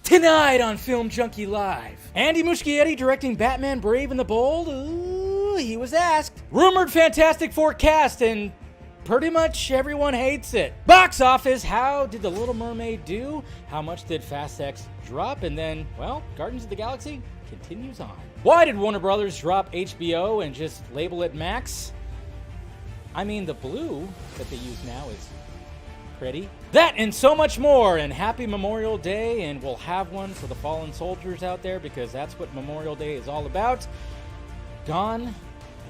Tonight on Film Junkie Live, Andy Muschietti directing Batman Brave and the Bold. Ooh, he was asked. Rumored Fantastic Four cast, and pretty much everyone hates it. Box office, how did The Little Mermaid do? How much did Fast X drop? And then, well, Guardians of the Galaxy continues on. Why did Warner Brothers drop HBO and just label it Max? I mean, the blue that they use now is pretty. That and so much more, and happy Memorial Day, and we'll have one for the fallen soldiers out there because that's what Memorial Day is all about. Gone and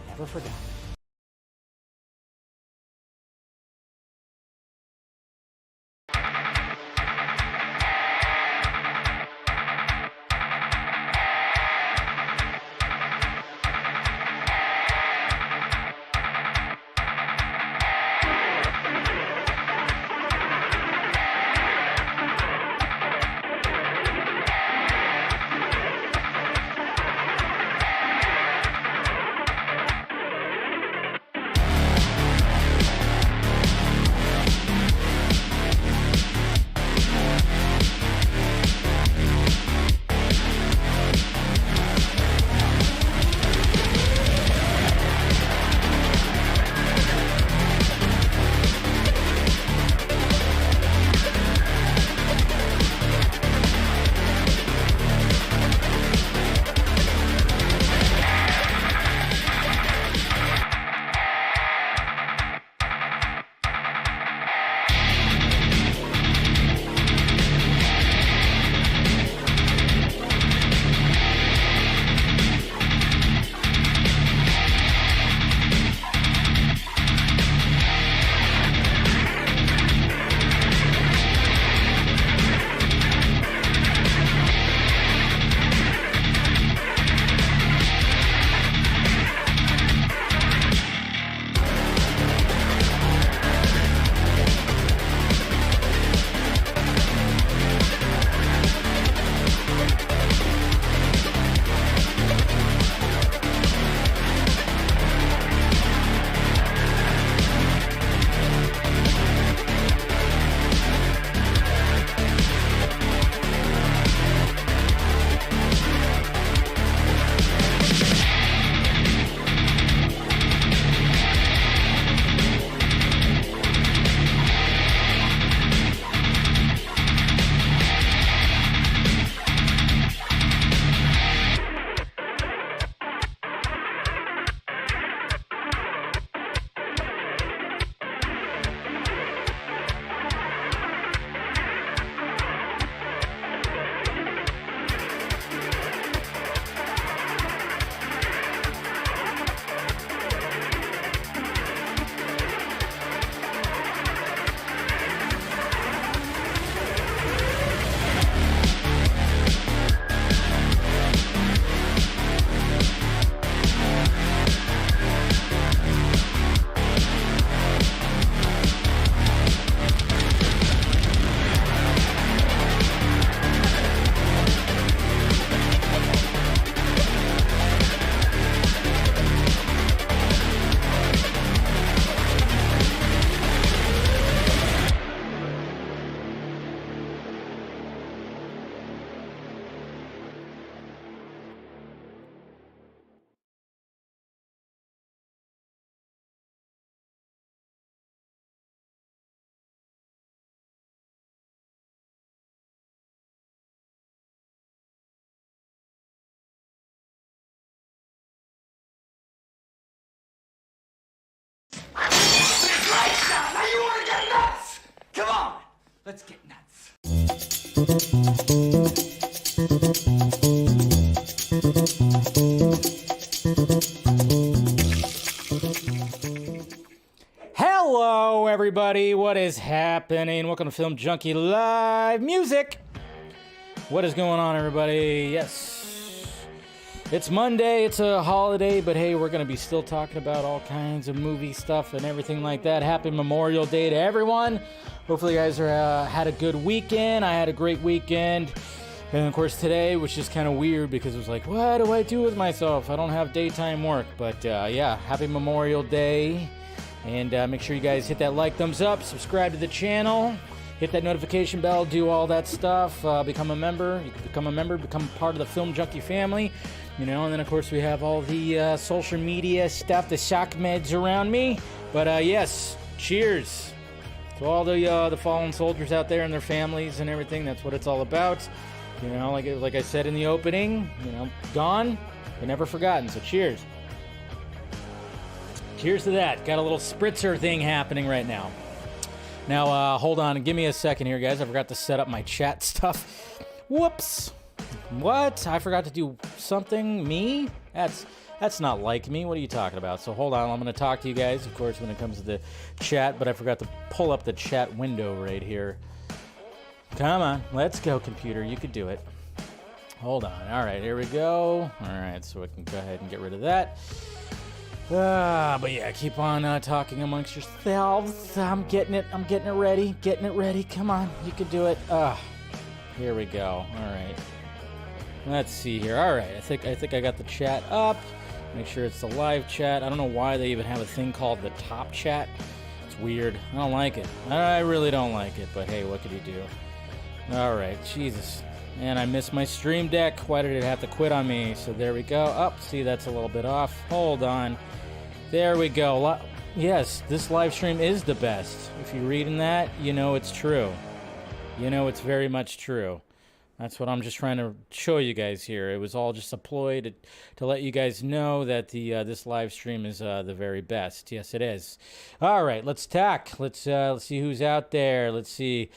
never forgotten. Come on, let's get nuts. Hello, everybody. What is happening? Welcome to Film Junkie Live Music. What is going on, everybody? Yes, it's Monday. It's a holiday, but hey, we're going to be still talking about all kinds of movie stuff and everything like that. Happy Memorial Day to everyone. Hopefully you guys had a good weekend. I had a great weekend. And of course today was just kind of weird because it was like, what do I do with myself? I don't have daytime work. But yeah, happy Memorial Day. And make sure you guys hit that like, thumbs up, subscribe to the channel. hit that notification bell, do all that stuff, become a member. You can become a member, become part of the Film Junkee family. And then, of course, we have all the social media stuff, the shock meds around me. But, yes, cheers to all the fallen soldiers out there and their families and everything. That's what it's all about. Like I said in the opening, gone but never forgotten. So cheers. Cheers to that. Got a little spritzer thing happening right now. Now, hold on. Give me a second here, guys. I forgot to set up my chat stuff. Whoops. What? I forgot to do something? Me? That's not like me. What are you talking about? So hold on. I'm going to talk to you guys, of course, when it comes to the chat, but I forgot to pull up the chat window right here. Come on. Let's go, computer. You could do it. Hold on. All right. Here we go. All right. So I can go ahead and get rid of that. But yeah, keep on talking amongst yourselves. I'm getting it ready. Come on. You can do it. Here we go. All right. Let's see here. All right. I think I got the chat up. Make sure it's the live chat. I don't know why they even have a thing called the top chat. It's weird. I don't like it. I really don't like it, but hey, what could you do? All right. Jesus. And I missed my stream deck. Why did it have to quit on me? So there we go. See, that's a little bit off. Hold on. There we go. Yes, this live stream is the best. If you're reading that, it's true. It's very much true. That's what I'm just trying to show you guys here. It was all just a ploy to let you guys know that this live stream is the very best. Yes, it is. All right, let's tack. Let's see who's out there. Let's see.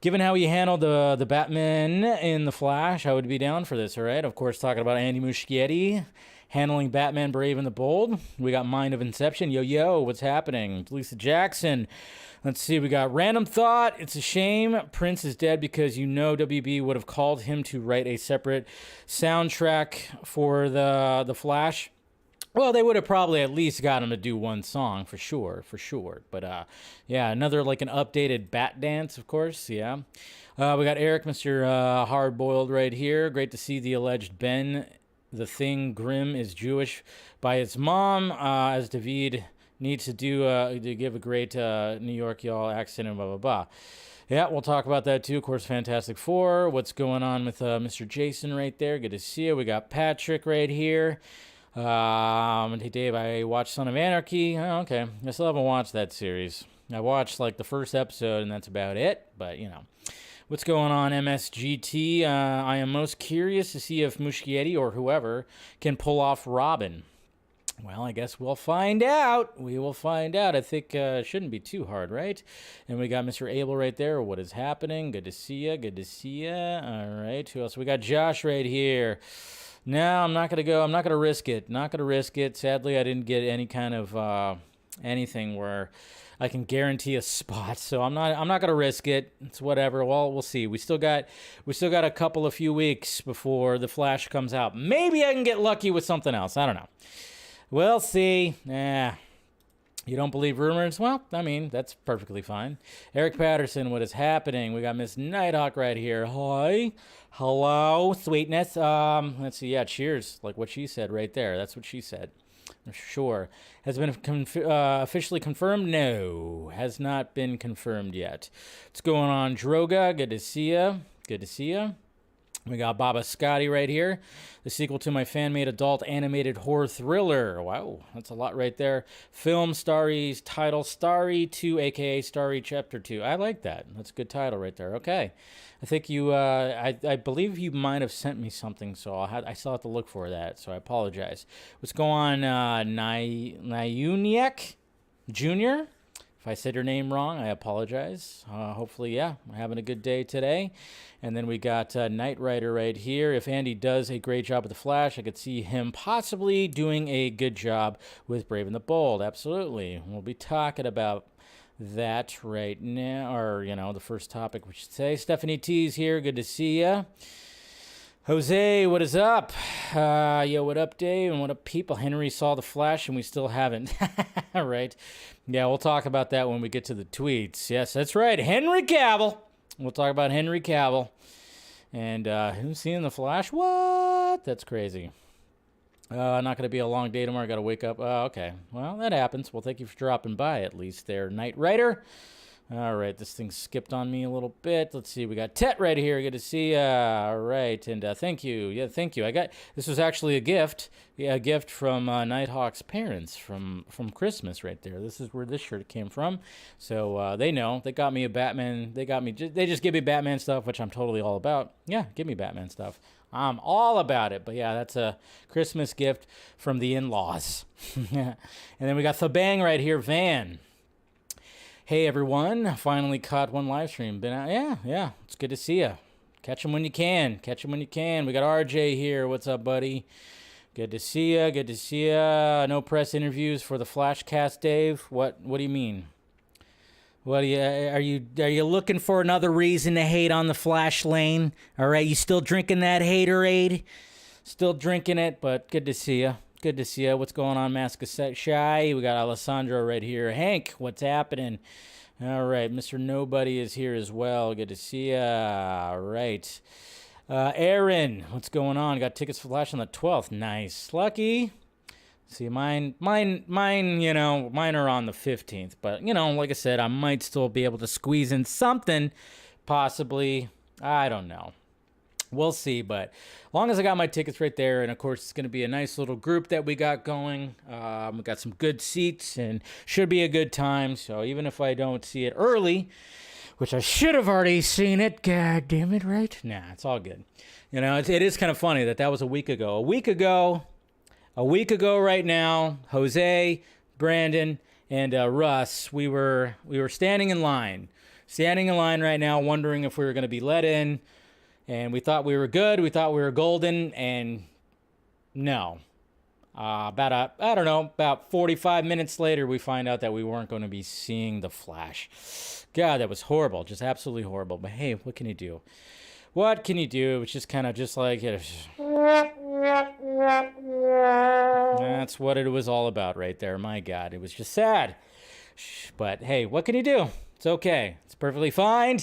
Given how he handled the Batman in The Flash, I would be down for this, all right? Of course, talking about Andy Muschietti handling Batman Brave and the Bold. We got Mind of Inception. Yo, what's happening? Lisa Jackson. Let's see, we got Random Thought. It's a shame Prince is dead because WB would have called him to write a separate soundtrack for the Flash. Well, they would have probably at least got him to do one song for sure. But yeah, another like an updated Bat Dance, of course. Yeah, we got Eric, Mr. Hardboiled right here. Great to see the alleged Ben the Thing Grimm is Jewish by his mom, as David needs to do to give a great New York y'all accent and blah blah blah. Yeah, we'll talk about that too. Of course, Fantastic Four. What's going on with Mr. Jason right there? Good to see you. We got Patrick right here. Hey Dave, I watched Son of Anarchy. Oh, okay, I still haven't watched that series. I watched like the first episode and that's about it. But what's going on, MSGT? I am most curious to see if Muschietti or whoever can pull off Robin. Well, I guess we'll find out. We will find out. I think it shouldn't be too hard, right? And we got Mr. Abel right there. What is happening? Good to see you. All right. Who else? We got Josh right here. No, I'm not going to go. I'm not going to risk it. Sadly, I didn't get any kind of anything where I can guarantee a spot. So I'm not going to risk it. It's whatever. Well, we'll see. We still got a few weeks before the Flash comes out. Maybe I can get lucky with something else. I don't know. We'll see. You don't believe rumors? Well, I mean, that's perfectly fine. Eric Patterson, what is happening? We got Miss Nighthawk right here. Hi. Hello, sweetness. Let's see. Yeah, cheers. Like what she said right there. That's what she said. Sure. Has been officially confirmed? No, has not been confirmed yet. What's going on, Droga? Good to see you. We got Baba Scotty right here, the sequel to my fan-made adult animated horror thriller. Wow, that's a lot right there. Film Starry's title, Starry 2, a.k.a. Starry Chapter 2. I like that. That's a good title right there. Okay. I think you, I believe you might have sent me something, so I still have to look for that, so I apologize. What's going on, Nyuniak Jr.? If I said your name wrong, I apologize. Hopefully, yeah, I'm having a good day today. And then we got Knight Rider right here. If Andy does a great job with The Flash, I could see him possibly doing a good job with Brave and the Bold. Absolutely. We'll be talking about that right now, or, the first topic we should say. Stephanie T's here. Good to see ya. Jose, what is up? Yo, what up, Dave? And what up, people? Henry saw The Flash, and we still haven't. All right. Yeah, we'll talk about that when we get to the tweets. Yes, that's right. Henry Cavill. We'll talk about Henry Cavill. And who's seeing The Flash? What? That's crazy. Not going to be a long day tomorrow. Got to wake up. Okay. Well, that happens. Well, thank you for dropping by at least there, Knight Rider. All right, this thing skipped on me a little bit. Let's see, we got Tet right here. Good to see ya. All right, and thank you. Yeah, thank you. This was actually a gift. Yeah, a gift from Nighthawk's parents from Christmas right there. This is where this shirt came from. So they know. They got me a Batman. They just give me Batman stuff, which I'm totally all about. Yeah, give me Batman stuff. I'm all about it. But yeah, that's a Christmas gift from the in-laws. And then we got the Bang right here, Van. Hey everyone, finally caught one live stream. Been out, yeah, it's good to see you. Catch them when you can. We got RJ here. What's up, buddy? Good to see you. No press interviews for the Flashcast, Dave. What do you mean? What are you looking for another reason to hate on the Flash lane? All right, you still drinking that haterade? Still drinking it, but good to see you. Good to see you. What's going on, Mask Shy? We got Alessandro right here. Hank, what's happening? All right, Mr. Nobody is here as well. Good to see you. All right. Aaron, what's going on? Got tickets for Flash on the 12th. Nice. Lucky. See, mine, mine are on the 15th. But, like I said, I might still be able to squeeze in something, possibly. I don't know. We'll see, but as long as I got my tickets right there, and of course it's going to be a nice little group that we got going. We got some good seats, and should be a good time. So even if I don't see it early, which I should have already seen it, god damn it, right? Nah, it's all good. It is kind of funny that was a week ago. A week ago right now, Jose, Brandon, and Russ, we were standing in line right now, wondering if we were going to be let in. And we thought we were good. We thought we were golden. And no. About 45 minutes later, we find out that we weren't going to be seeing the Flash. God, that was horrible. Just absolutely horrible. But hey, what can you do? What can you do? It's just kind of just like... That's what it was all about right there. My God, it was just sad. But hey, what can you do? It's okay. It's perfectly fine.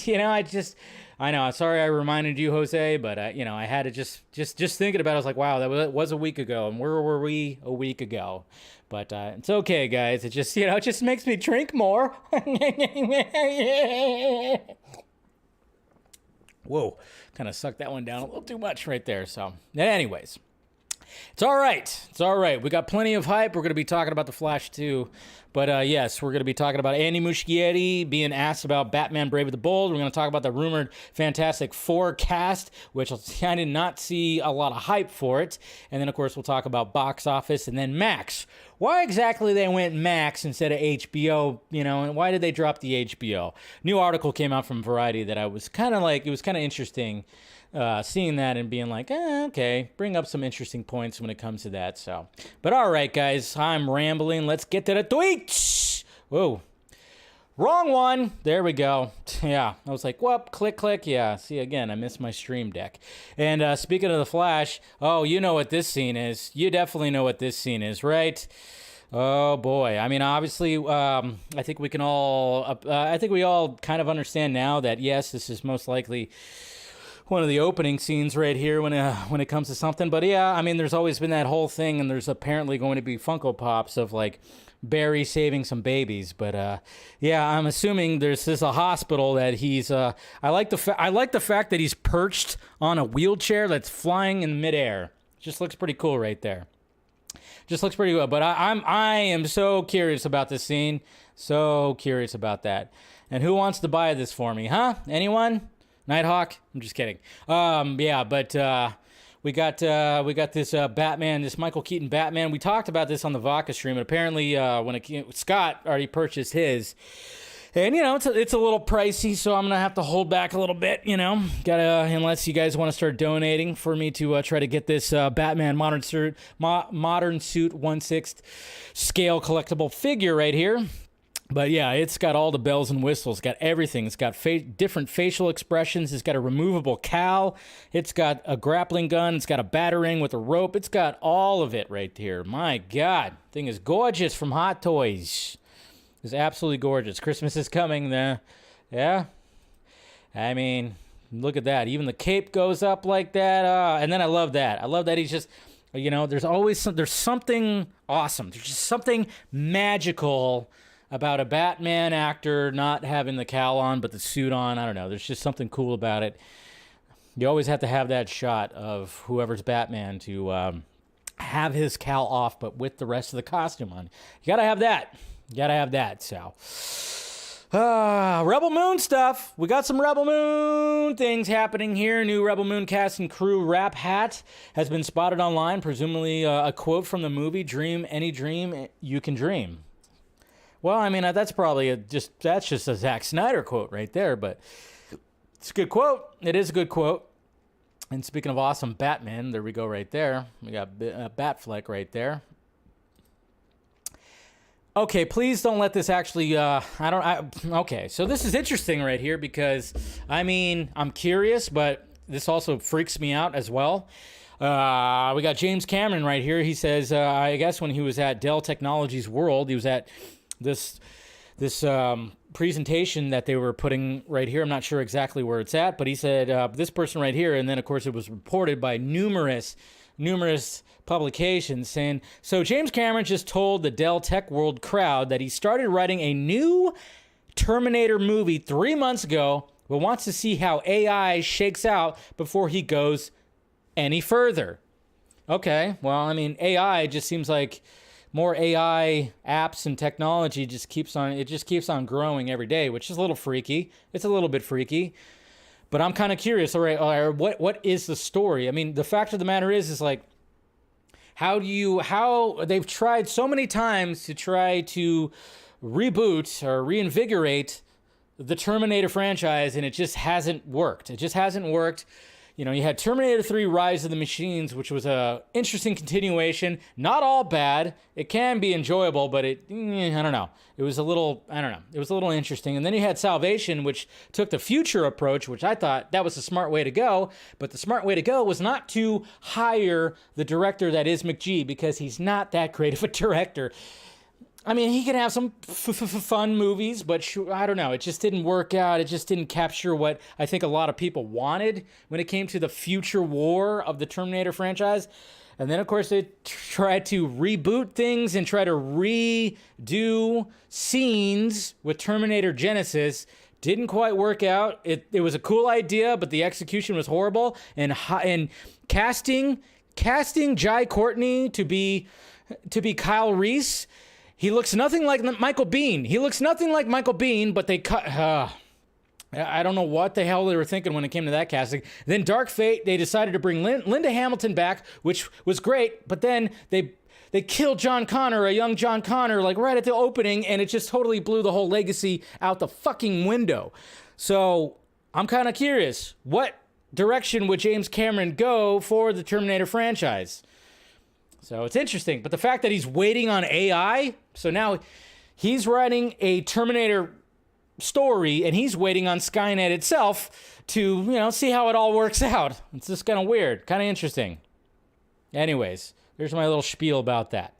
I know. Sorry I reminded you, Jose, but I had to just thinking about it. I was like, wow, that was a week ago, and where were we a week ago? But it's okay, guys. It just it just makes me drink more. Whoa, kind of sucked that one down a little too much right there. So, anyways. It's all right. We got plenty of hype. We're going to be talking about The Flash, too. But, yes, we're going to be talking about Andy Muschietti being asked about Batman Brave and the Bold. We're going to talk about the rumored Fantastic Four cast, which I did not see a lot of hype for it. And then, of course, we'll talk about box office and then Max. Why exactly they went Max instead of HBO, and why did they drop the HBO? New article came out from Variety that I was kind of like, it was kind of interesting. Seeing that and being like, okay, bring up some interesting points when it comes to that. So, but all right, guys, I'm rambling. Let's get to the tweets. Whoa, wrong one. There we go. Yeah, I was like, whoop, click. Yeah, see, again, I missed my stream deck. And speaking of the Flash, oh, you know what this scene is. You definitely know what this scene is, right? Oh boy. I mean, obviously, I think we all kind of understand now that yes, this is most likely one of the opening scenes right here when it comes to something. But yeah, I mean, there's always been that whole thing, and there's apparently going to be Funko Pops of like Barry saving some babies. But yeah, I'm assuming this is a hospital that he's. I like the fact that he's perched on a wheelchair that's flying in midair. Just looks pretty cool right there. Just looks pretty good. But I am so curious about this scene. So curious about that. And who wants to buy this for me? Huh? Anyone? Nighthawk? I'm just kidding. Yeah, but we got this Batman, this Michael Keaton Batman. We talked about this on the Vodka stream, and apparently Scott already purchased his. And, it's a little pricey, so I'm going to have to hold back a little bit, unless you guys want to start donating for me to try to get this Batman Modern Suit 1/6 scale collectible figure right here. But yeah, it's got all the bells and whistles. It's got everything. It's got different facial expressions. It's got a removable cowl. It's got a grappling gun. It's got a batarang with a rope. It's got all of it right here. My God, thing is gorgeous from Hot Toys. It's absolutely gorgeous. Christmas is coming. Yeah. I mean, look at that. Even the cape goes up like that. And then I love that. I love that he's just, there's something awesome. There's just something magical about a Batman actor not having the cowl on but the suit on. I don't know. There's just something cool about it. You always have to have that shot of whoever's Batman to have his cowl off, but with the rest of the costume on. You gotta have that. You gotta have that. So, Rebel Moon stuff. We got some Rebel Moon things happening here. New Rebel Moon cast and crew wrap hat has been spotted online. Presumably a quote from the movie "Dream any dream you can dream." Well, I mean that's probably that's just a Zack Snyder quote right there, but it's a good quote. It is a good quote. And speaking of awesome Batman, there we go right there. We got Batfleck right there. Okay, please don't let this actually, okay, so this is interesting right here because, I mean, I'm curious, but this also freaks me out as well. We got James Cameron right here. He says, I guess when he was at Dell Technologies World, he was at this presentation that they were putting right here. I'm not sure exactly where it's at, but he said this person right here, and then of course it was reported by numerous publications saying, so James Cameron just told the Dell Tech World crowd that he started writing a new Terminator movie 3 months ago, but wants to see how AI shakes out before he goes any further. Okay, well, I mean, AI just seems like more AI apps and technology just keeps on growing every day, which is a little freaky. It's a little bit freaky, but I'm kind of curious. All right, what is the story? I mean, the fact of the matter is like, how they've tried so many times to try to reboot or reinvigorate the Terminator franchise, and it just hasn't worked. It just hasn't worked. You know, you had Terminator 3 Rise of the Machines, which was a interesting continuation. Not all bad. It can be enjoyable, but I don't know. It was a little interesting. And then you had Salvation, which took the future approach, which I thought that was the smart way to go. But the smart way to go was not to hire the director that is McGee, because he's not that great of a director. I mean, he can have some fun movies, but I don't know. It just didn't work out. It just didn't capture what I think a lot of people wanted when it came to the future war of the Terminator franchise. And then, of course, they tried to reboot things and try to redo scenes with Terminator Genesis. Didn't quite work out. It was a cool idea, but the execution was horrible. And casting Jai Courtney to be Kyle Reese. He looks nothing like Michael Biehn. But they cut... I don't know what the hell they were thinking when it came to that casting. Then Dark Fate, they decided to bring Linda Hamilton back, which was great, but then they killed John Connor, a young John Connor, like right at the opening, and it just totally blew the whole legacy out the fucking window. So I'm kind of curious. What direction would James Cameron go for the Terminator franchise? So it's interesting, but the fact that he's waiting on AI, so now he's writing a Terminator story and he's waiting on Skynet itself to, see how it all works out. It's just kind of weird, kind of interesting. Anyways, there's my little spiel about that.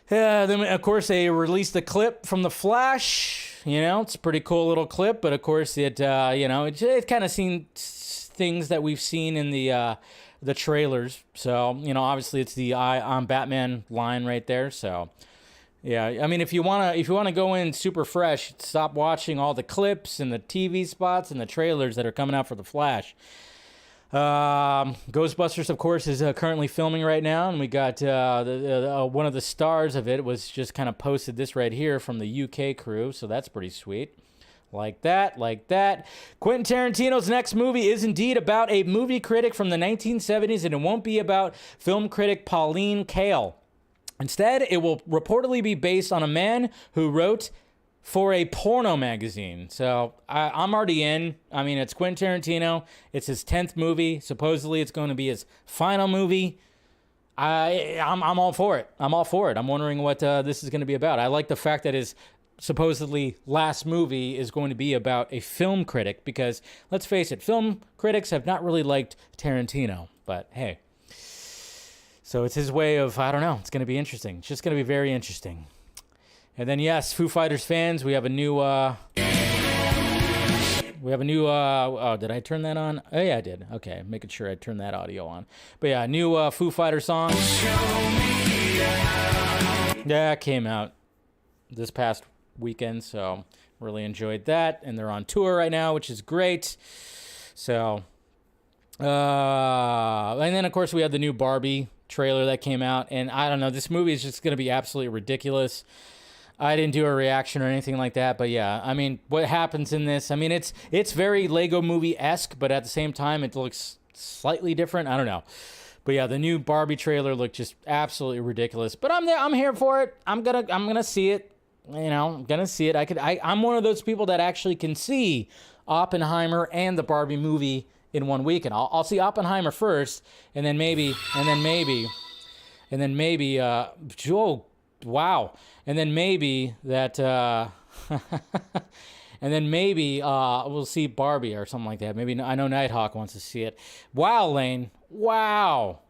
Then, of course, they released a clip from The Flash. It's a pretty cool little clip, but of course, it kind of seen things that we've seen in the trailers. So, obviously it's the Eye on Batman line right there. So, yeah, I mean, if you want to go in super fresh, stop watching all the clips and the TV spots and the trailers that are coming out for The Flash. Ghostbusters, of course, is currently filming right now, and we got one of the stars of it was just kind of posted this right here from the UK crew, so that's pretty sweet. Like that. Quentin Tarantino's next movie is indeed about a movie critic from the 1970s, and it won't be about film critic Pauline Kael. Instead, it will reportedly be based on a man who wrote for a porno magazine. So I'm already in. I mean, it's Quentin Tarantino. It's his 10th movie. Supposedly, it's going to be his final movie. I'm all for it. I'm wondering what this is going to be about. I like the fact that his supposedly last movie is going to be about a film critic, because let's face it, film critics have not really liked Tarantino, but hey. So it's his way of, I don't know, it's going to be interesting. It's just going to be very interesting. And then, yes, Foo Fighters fans, we have a new, oh, did I turn that on? Oh, yeah, I did. Okay, making sure I turned that audio on. But yeah, new Foo Fighter song. Yeah, it came out. this past weekend, so really enjoyed that. And they're on tour right now, which is great. So, and then of course we had the new Barbie trailer that came out, and I don't know, this movie is just going to be absolutely ridiculous. I didn't do a reaction or anything like that, but yeah, I mean, what happens in this, I mean, it's very Lego Movie-esque, but at the same time, it looks slightly different. I don't know. But yeah, the new Barbie trailer looked just absolutely ridiculous. But I'm here for it. I'm gonna see it. You know, I'm gonna see it. I'm one of those people that actually can see Oppenheimer and the Barbie movie in one weekend. I'll see Oppenheimer first, and then maybe, oh, wow. And then maybe that, and then maybe we'll see Barbie or something like that. Maybe, I know Nighthawk wants to see it. Wow, Lane. Wow.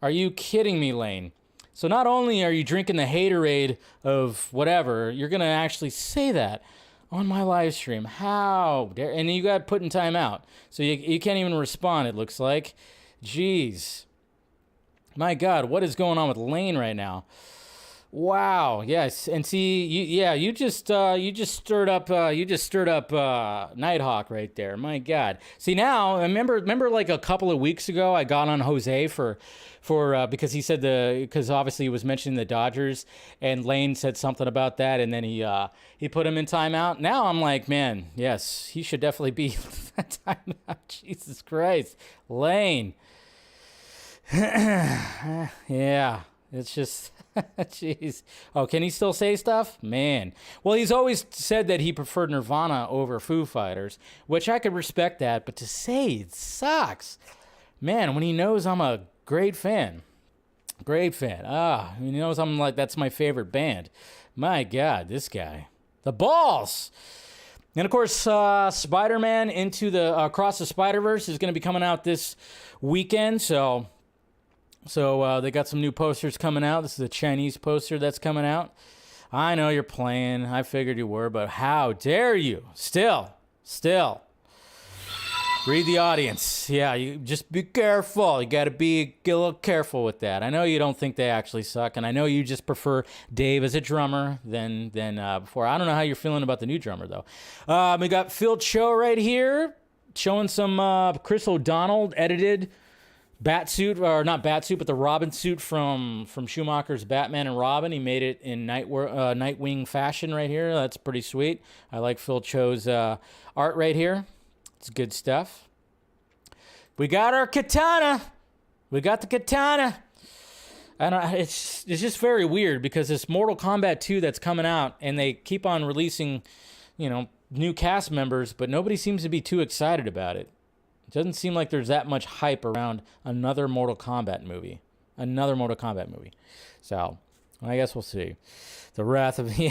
Are you kidding me, Lane? So not only are you drinking the haterade of whatever, you're going to actually say that on my live stream. How dare, and you got put in timeout. So you can't even respond, it looks like. Jeez. My God, what is going on with Lane right now? Wow. Yes. And see, you just stirred up Nighthawk right there. My God. See, now remember like a couple of weeks ago, I got on Jose for because he said because obviously he was mentioning the Dodgers, and Lane said something about that, and then he put him in timeout. Now I'm like, man, yes, he should definitely be in timeout. Jesus Christ, Lane. Yeah, it's just. Jeez. Oh, can he still say stuff? Man. Well, he's always said that he preferred Nirvana over Foo Fighters, which I could respect that, but to say it sucks. Man, when he knows I'm a great fan. Great fan. He knows I'm like, that's my favorite band. My God, this guy. The balls! And of course, Spider-Man Into the Across the Spider-Verse is going to be coming out this weekend, so they got some new posters coming out. This is a Chinese poster that's coming out. I know you're playing. I figured you were, but how dare you? Still. Read the audience. Yeah, you just be careful. You got to get a little careful with that. I know you don't think they actually suck, and I know you just prefer Dave as a drummer than before. I don't know how you're feeling about the new drummer, though. We got Phil Cho right here showing some Chris O'Donnell edited Batsuit, or not Batsuit, but the Robin suit from Schumacher's Batman and Robin. He made it in Nightwing fashion right here. That's pretty sweet. I like Phil Cho's art right here. It's good stuff. We got our katana. We got the katana. I don't. It's just very weird because this Mortal Kombat 2 that's coming out, and they keep on releasing, new cast members, but nobody seems to be too excited about it. It doesn't seem like there's that much hype around another Mortal Kombat movie. So, I guess we'll see. The Wrath of the...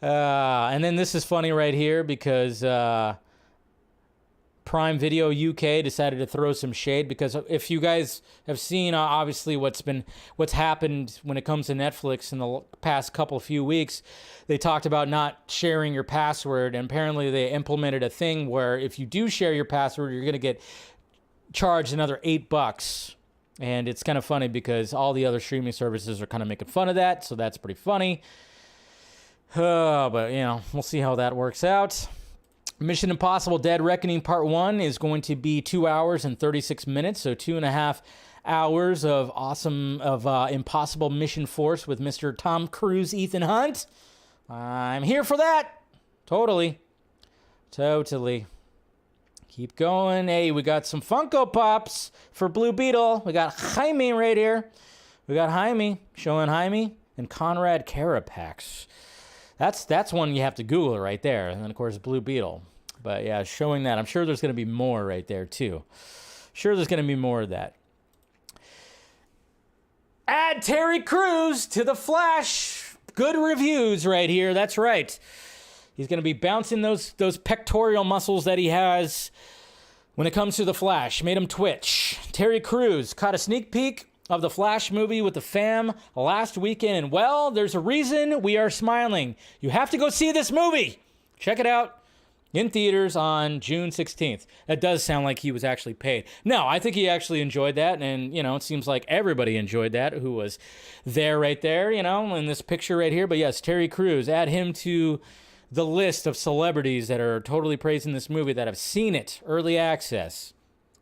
and then this is funny right here because Prime Video UK decided to throw some shade, because if you guys have seen obviously what's happened when it comes to Netflix in the past few weeks, they talked about not sharing your password, and apparently they implemented a thing where if you do share your password, you're going to get charged another $8. And it's kind of funny because all the other streaming services are kind of making fun of that, so that's pretty funny. But we'll see how that works out. Mission Impossible Dead Reckoning Part 1 is going to be 2 hours and 36 minutes, so 2.5 hours of impossible mission force with Mr. Tom Cruise, Ethan Hunt. I'm here for that. Totally. Keep going. Hey, we got some Funko Pops for Blue Beetle. We got Jaime right here. We got Jaime, showing Jaime and Conrad Carapax. That's one you have to Google right there. And then, of course, Blue Beetle. But, yeah, showing that. I'm sure there's going to be more right there, too. Sure there's going to be more of that. Add Terry Crews to The Flash. Good reviews right here. That's right. He's going to be bouncing those pectoral muscles that he has when it comes to The Flash. Made him twitch. Terry Crews caught a sneak peek of the Flash movie with the fam last weekend, and well, there's a reason we are smiling. You have to go see this movie. Check it out. In theaters on June 16th. That does sound like he was actually paid. No, I think he actually enjoyed that, and, it seems like everybody enjoyed that who was there right there, in this picture right here. But yes, Terry Crews, add him to the list of celebrities that are totally praising this movie that have seen it, early access.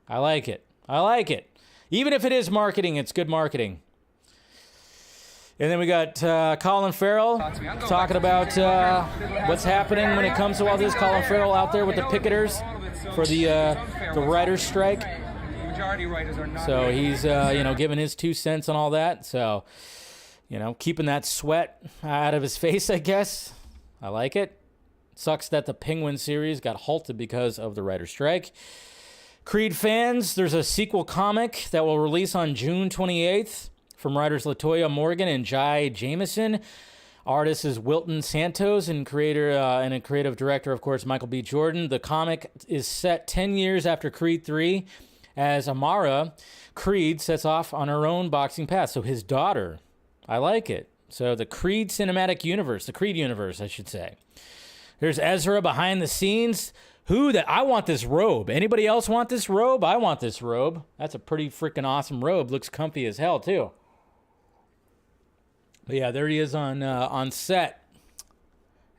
I like it. I like it. Even if it is marketing, it's good marketing. And then we got Colin Farrell talking about what's happening when it comes to all this. Colin Farrell out there with the picketers for the writers' strike. So he's giving his 2 cents on all that. So keeping that sweat out of his face, I guess. I like it. Sucks that the Penguin series got halted because of the writers' strike. Creed fans, there's a sequel comic that will release on June 28th. From writers Latoya Morgan and Jai Jameson. Artist is Wilton Santos and creator and a creative director, of course, Michael B. Jordan. The comic is set 10 years after Creed 3 as Amara Creed sets off on her own boxing path. So his daughter. I like it. So the Creed cinematic universe, the Creed universe, I should say. There's Ezra behind the scenes. I want this robe. Anybody else want this robe? I want this robe. That's a pretty freaking awesome robe. Looks comfy as hell, too. But yeah, there he is on set,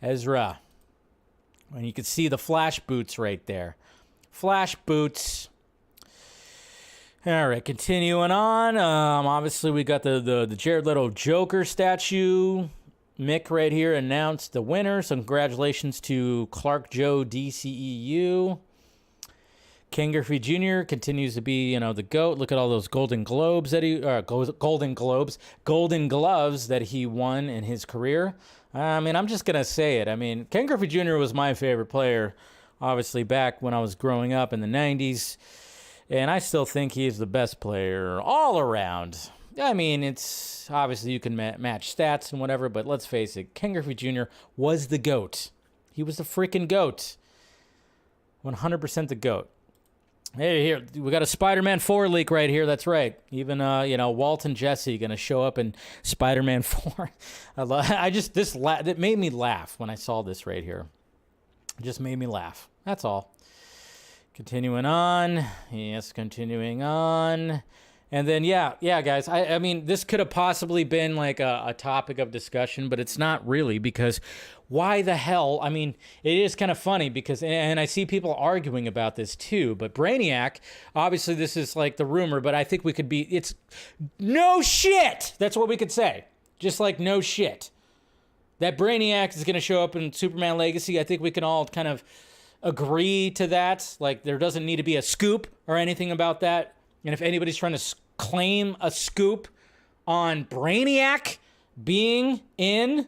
Ezra. And you can see the flash boots right there. Flash boots. All right, continuing on. Obviously, we got the Jared Leto Joker statue. Mick right here announced the winner. So congratulations to Clark Joe DCEU. Ken Griffey Jr. continues to be, the GOAT. Look at all those Golden Gloves that Golden Gloves that he won in his career. I'm just gonna say it. Ken Griffey Jr. was my favorite player, obviously back when I was growing up in the '90s, and I still think he's the best player all around. It's obviously you can match stats and whatever, but let's face it, Ken Griffey Jr. was the GOAT. He was the freaking GOAT. 100% the GOAT. Hey, here, we got a Spider-Man 4 leak right here. That's right. Even, Walt and Jesse going to show up in Spider-Man 4. It made me laugh when I saw this right here. It just made me laugh. That's all. Continuing on. Yes, continuing on. And then, yeah, guys, I mean, this could have possibly been like a topic of discussion, but it's not really, because why the hell? It is kind of funny because, and I see people arguing about this too, but Brainiac, obviously this is like the rumor, but I think it's no shit. That's what we could say. Just like no shit. That Brainiac is going to show up in Superman Legacy. I think we can all kind of agree to that. Like, there doesn't need to be a scoop or anything about that. And if anybody's trying to claim a scoop on Brainiac being in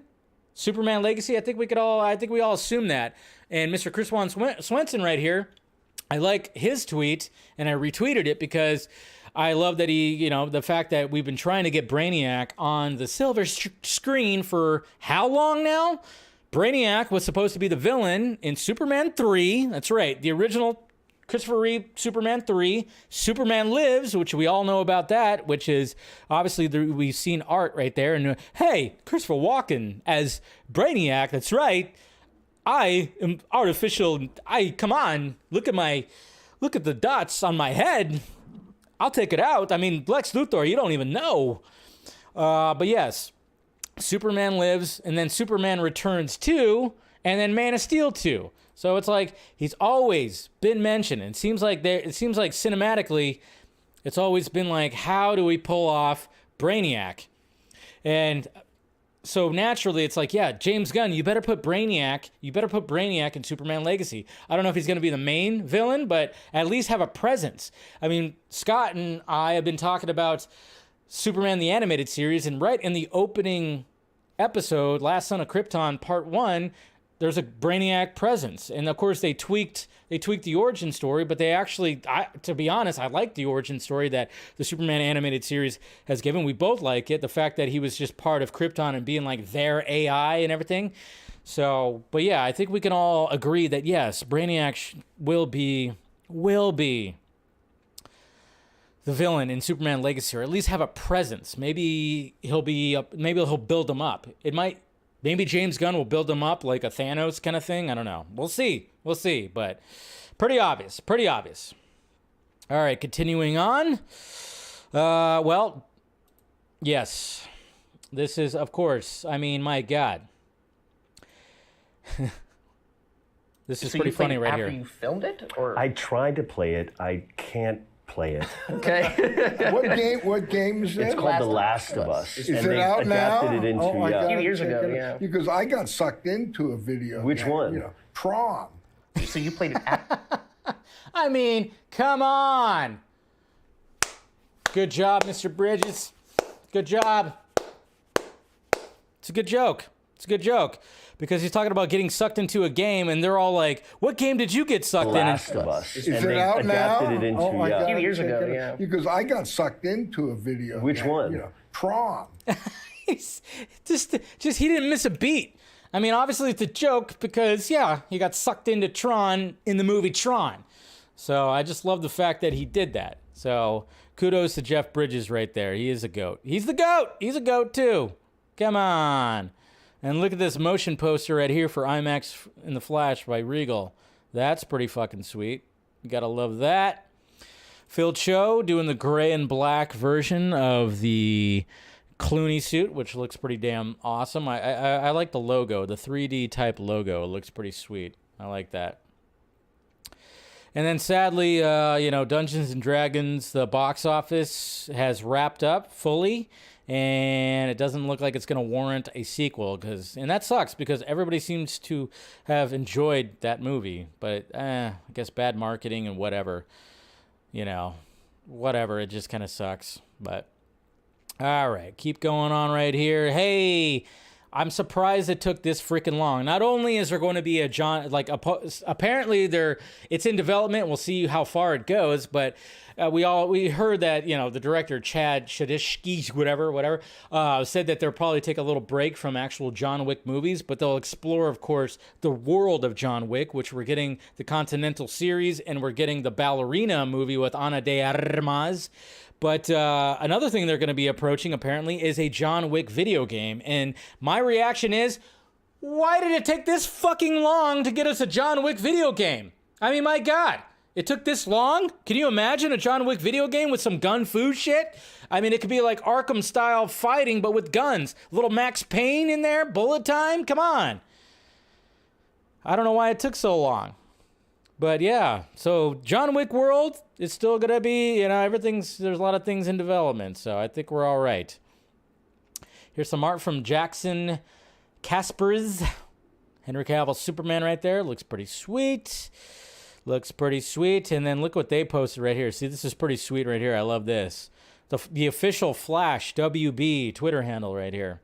Superman Legacy, I think we all assume that. And Mr. Chris Juan Swenson right here, I like his tweet, and I retweeted it because I love that he, the fact that we've been trying to get Brainiac on the silver screen for how long now? Brainiac was supposed to be the villain in Superman 3. That's right, the original Christopher Reeve, Superman 3, Superman Lives, which we all know about that, which is obviously we've seen art right there. And hey, Christopher Walken as Brainiac, that's right. I am artificial. Come on, look at the dots on my head. I'll take it out. Lex Luthor, you don't even know. But yes, Superman Lives, and then Superman Returns 2, and then Man of Steel 2. So it's like he's always been mentioned. And it seems like cinematically, it's always been like, how do we pull off Brainiac? And so naturally, it's like, yeah, James Gunn, you better put Brainiac in Superman Legacy. I don't know if he's going to be the main villain, but at least have a presence. Scott and I have been talking about Superman the Animated Series, and right in the opening episode, Last Son of Krypton Part 1, there's a Brainiac presence. And of course they tweaked the origin story, but they actually, to be honest, I like the origin story that the Superman animated series has given. We both like it. The fact that he was just part of Krypton and being like their AI and everything. So, but yeah, I think we can all agree that yes, Brainiac will be the villain in Superman Legacy, or at least have a presence. Maybe he'll build them up. Maybe James Gunn will build them up like a Thanos kind of thing. I don't know. We'll see. We'll see, but pretty obvious. Pretty obvious. All right, continuing on. Well, yes. This is, of course, I mean, my God. This is pretty funny right here. After you filmed it, or I tried to play it. I can't play it. okay? What game is It's it? called The Last of Us. Is and it they out now? adapted it into I gotta A few years check ago, it out. yeah. Because I got sucked into a video. Which game, one? You know, Tron. So you played it after. I mean, come on. Good job, Mr. Bridges. Good job. It's a good joke. It's a good joke. Because he's talking about getting sucked into a game, and they're all like, what game did you get sucked The in? Last of Us. Is and it they out now? adapted it into I gotta A few years check ago, it out. yeah. Because I got sucked into a video. Which game, one? You know, Tron. He's just he didn't miss a beat. I mean, obviously it's a joke because, yeah, he got sucked into Tron in the movie Tron. So I just love the fact that he did that. So kudos to Jeff Bridges right there. He is a GOAT. He's the GOAT. He's a GOAT too. Come on. And look at this motion poster right here for IMAX in the Flash by Regal. That's pretty fucking sweet. You gotta love that. Phil Cho doing the gray and black version of the Clooney suit, which looks pretty damn awesome. I like the logo, the 3D type logo. It looks pretty sweet. I like that. And then sadly, Dungeons and Dragons, the box office has wrapped up fully, and it doesn't look like it's going to warrant a sequel. And that sucks because everybody seems to have enjoyed that movie. But I guess bad marketing and whatever, whatever. It just kind of sucks. But all right, keep going on right here. Hey, I'm surprised it took this freaking long. Not only is there going to be apparently it's in development. We'll see how far it goes, but we heard that, the director Chad Shadishki, whatever, said that they'll probably take a little break from actual John Wick movies, but they'll explore, of course, the world of John Wick, which we're getting the Continental series, and we're getting the Ballerina movie with Ana de Armas. But another thing they're going to be approaching, apparently, is a John Wick video game. And my reaction is, why did it take this fucking long to get us a John Wick video game? I mean, my God, it took this long? Can you imagine a John Wick video game with some gun fu shit? I mean, it could be like Arkham-style fighting, but with guns. A little Max Payne in there, bullet time? Come on. I don't know why it took so long. But yeah, so John Wick world is still going to be, there's a lot of things in development, so I think we're all right. Here's some art from Jackson Caspers. Henry Cavill Superman right there. Looks pretty sweet. And then look what they posted right here. See, this is pretty sweet right here. I love this. The official Flash WB Twitter handle right here.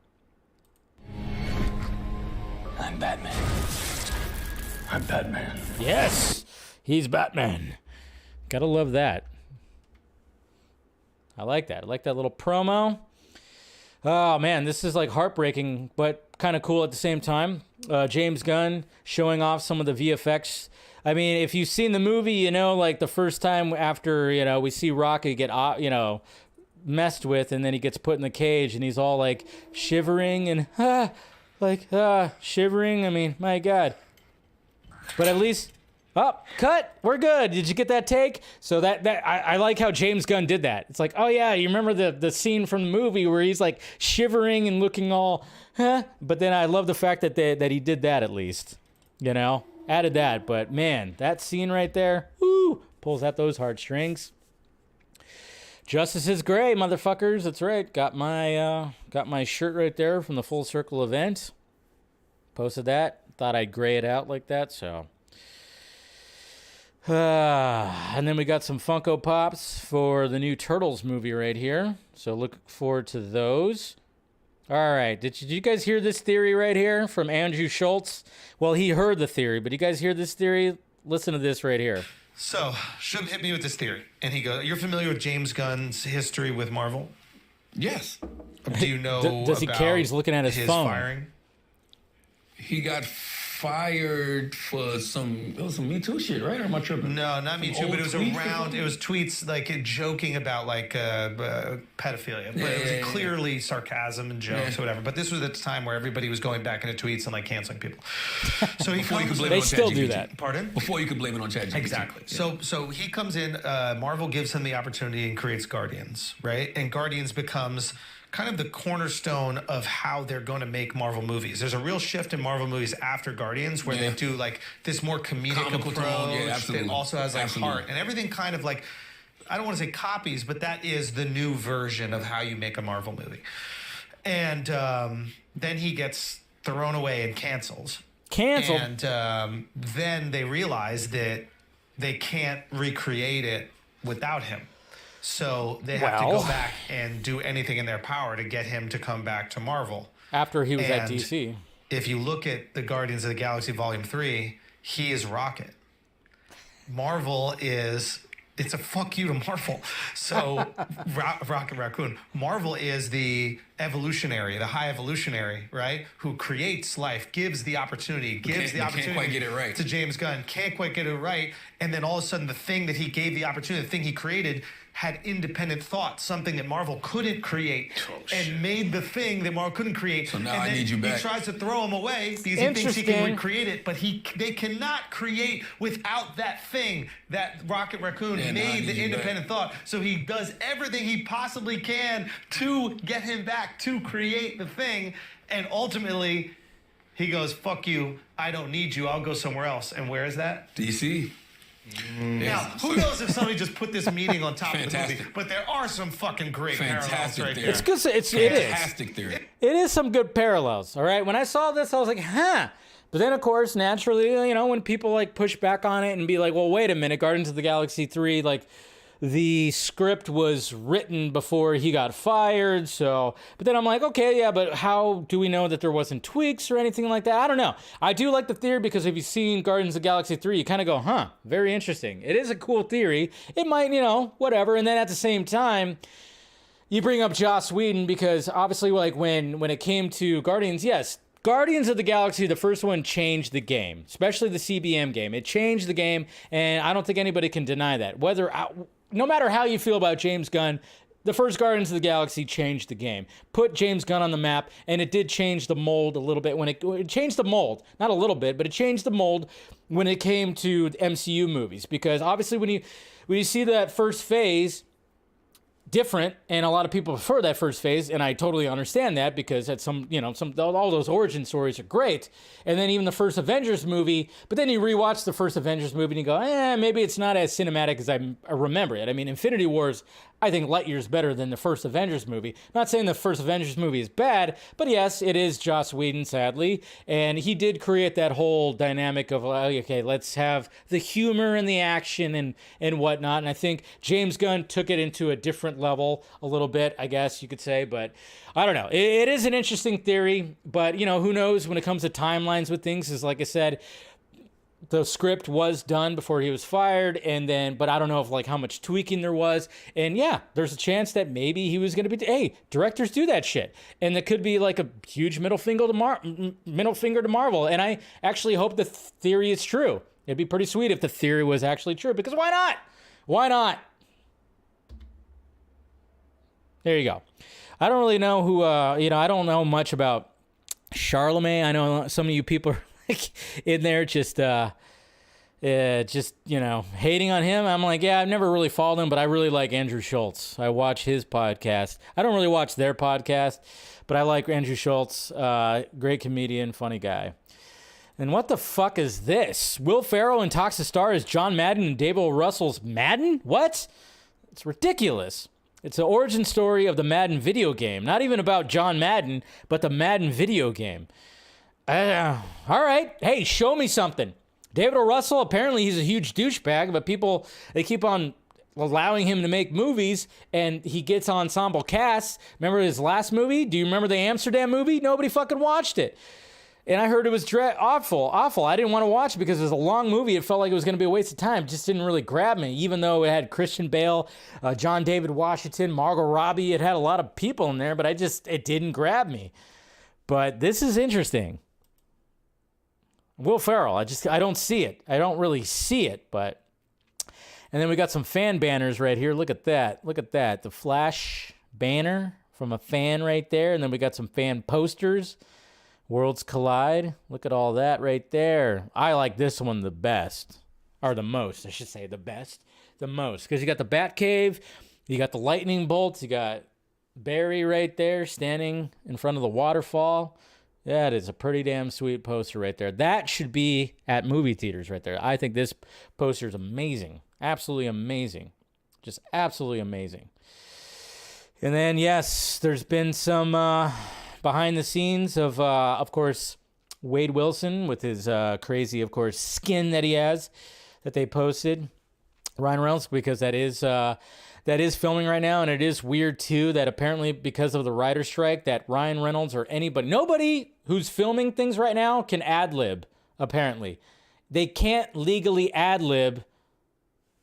I'm Batman. I'm Batman. Yes, he's Batman. Gotta love that. I like that. I like that little promo. Oh, man, this is like heartbreaking, but kind of cool at the same time. James Gunn showing off some of the VFX. I mean, if you've seen the movie, like the first time after, we see Rocky get, messed with, and then he gets put in the cage, and he's all like shivering and shivering. I mean, my God. But at least, cut, we're good. Did you get that take? So I like how James Gunn did that. It's like, oh yeah, you remember the scene from the movie where he's like shivering and looking all, But then I love the fact that he did that at least, added that. But man, that scene right there, woo, pulls at those heartstrings. Justice is gray, motherfuckers. That's right. Got my shirt right there from the Full Circle event. Posted that. Thought I'd gray it out like that, so. And then we got some Funko Pops for the new Turtles movie right here. So look forward to those. All right. Did you guys hear this theory right here from Andrew Schultz? Well, he heard the theory, but you guys hear this theory? Listen to this right here. So, Shum hit me with this theory. And he goes, you're familiar with James Gunn's history with Marvel? Yes. Do you know Does he care? He's looking at his phone. Firing? He got fired for some Me Too shit, right? Or am I tripping? No, not Me Too, but it was around. It was tweets like joking about like pedophilia, but it was clearly sarcasm and jokes or whatever. But this was at the time where everybody was going back into tweets and like canceling people. So he Before you could blame They it on still ChatGPT. do that. Pardon? Before you could blame it on ChatGPT. Exactly. Yeah. So he comes in. Marvel gives him the opportunity and creates Guardians, right? And Guardians becomes kind of the cornerstone of how they're going to make Marvel movies. There's a real shift in Marvel movies after Guardians where they do like this more comedic Comical approach tone, that also has like heart and everything kind of like, I don't want to say copies, but that is the new version of how you make a Marvel movie. And then he gets thrown away and cancels. And then they realize that they can't recreate it without him. So they have to go back and do anything in their power to get him to come back to Marvel. After he was at DC. If you look at the Guardians of the Galaxy Volume 3, he is Rocket. Marvel is... It's a fuck you to Marvel. So, Rocket Raccoon. Marvel is the evolutionary, the high evolutionary, right? Who creates life, gives the opportunity, can't quite get it right. to James Gunn. Can't quite get it right. And then all of a sudden, the thing that he gave the opportunity, the thing he created, had independent thought, something that Marvel couldn't create, and made the thing that Marvel couldn't create. So now I need you back. He tries to throw him away because he thinks he can recreate it, but they cannot create without that thing that Rocket Raccoon made the independent thought. So he does everything he possibly can to get him back to create the thing, and ultimately he goes, "Fuck you! I don't need you. I'll go somewhere else." And where is that? DC. Now, who knows if somebody just put this meeting on top of the movie? But there are some fucking great parallels right there. It's good. It is. Fantastic theory. It is some good parallels. All right. When I saw this, I was like, huh. But then, of course, naturally, you know, when people like push back on it and be like, well, wait a minute, Guardians of the Galaxy 3, like the script was written before he got fired. So, but then I'm like, okay, yeah, but how do we know that there wasn't tweaks or anything like that? I don't know. I do like the theory because if you've seen Guardians of the Galaxy 3, you kind of go, huh, very interesting. It is a cool theory. It might, you know, whatever. And then at the same time, you bring up Joss Whedon because obviously, like when it came to Guardians, yes, Guardians of the Galaxy, the first one changed the game, especially the CBM game. It changed the game, and I don't think anybody can deny that. No matter how you feel about James Gunn, the first Guardians of the Galaxy changed the game, put James Gunn on the map, and it did change the mold a little bit. When it changed the mold, not a little bit, but it changed the mold when it came to MCU movies. Because obviously, when you see that first phase different, and a lot of people prefer that first phase, and I totally understand that because at all those origin stories are great, and then even the first Avengers movie, but then you rewatch the first Avengers movie and you go, maybe it's not as cinematic as I remember it. I mean, Infinity Wars, I think light years better than the first Avengers movie. Not saying the first Avengers movie is bad, but yes, it is Joss Whedon, sadly, and he did create that whole dynamic of, okay, let's have the humor and the action and whatnot, and I think James Gunn took it into a different level a little bit, I guess you could say, but I don't know. It is an interesting theory, but, you know, who knows when it comes to timelines with things, is like I said, the script was done before he was fired, but I don't know if like how much tweaking there was. And yeah, there's a chance that maybe he was going to be, hey, directors do that shit. And that could be like a huge middle finger to Marvel. And I actually hope the theory is true. It'd be pretty sweet if the theory was actually true, because why not? Why not? There you go. I don't really know who, I don't know much about Charlemagne. I know some of you people are in there just hating on him. I'm like, yeah, I've never really followed him, but I really like Andrew Schultz. I watch his podcast. I don't really watch their podcast, but I like Andrew Schultz. Great comedian, funny guy. And what the fuck is this? Will Ferrell and Toxic Star is John Madden and David O. Russell's Madden? What? It's ridiculous. It's an origin story of the Madden video game. Not even about John Madden, but the Madden video game. All right. Hey, show me something. David O. Russell, apparently he's a huge douchebag, but people, they keep on allowing him to make movies, and he gets ensemble casts. Remember his last movie? Do you remember the Amsterdam movie? Nobody fucking watched it. And I heard it was awful. I didn't want to watch it because it was a long movie. It felt like it was going to be a waste of time. It just didn't really grab me, even though it had Christian Bale, John David Washington, Margot Robbie. It had a lot of people in there, but it didn't grab me. But this is interesting. Will Ferrell. I don't see it. I don't really see it, but. And then we got some fan banners right here. Look at that. Look at that. The Flash banner from a fan right there. And then we got some fan posters. Worlds Collide. Look at all that right there. I like this one the best. Or the most, I should say. The best. The most. Because you got the Batcave. You got the lightning bolts. You got Barry right there standing in front of the waterfall. That is a pretty damn sweet poster right there. That should be at movie theaters right there. I think this poster is amazing. Absolutely amazing. Just absolutely amazing. And then, yes, there's been some behind the scenes of course, Wade Wilson with his crazy, of course, skin that he has that they posted. Ryan Reynolds, because that is filming right now, and it is weird too that apparently because of the writer's strike that Ryan Reynolds or nobody who's filming things right now can ad-lib, apparently. They can't legally ad-lib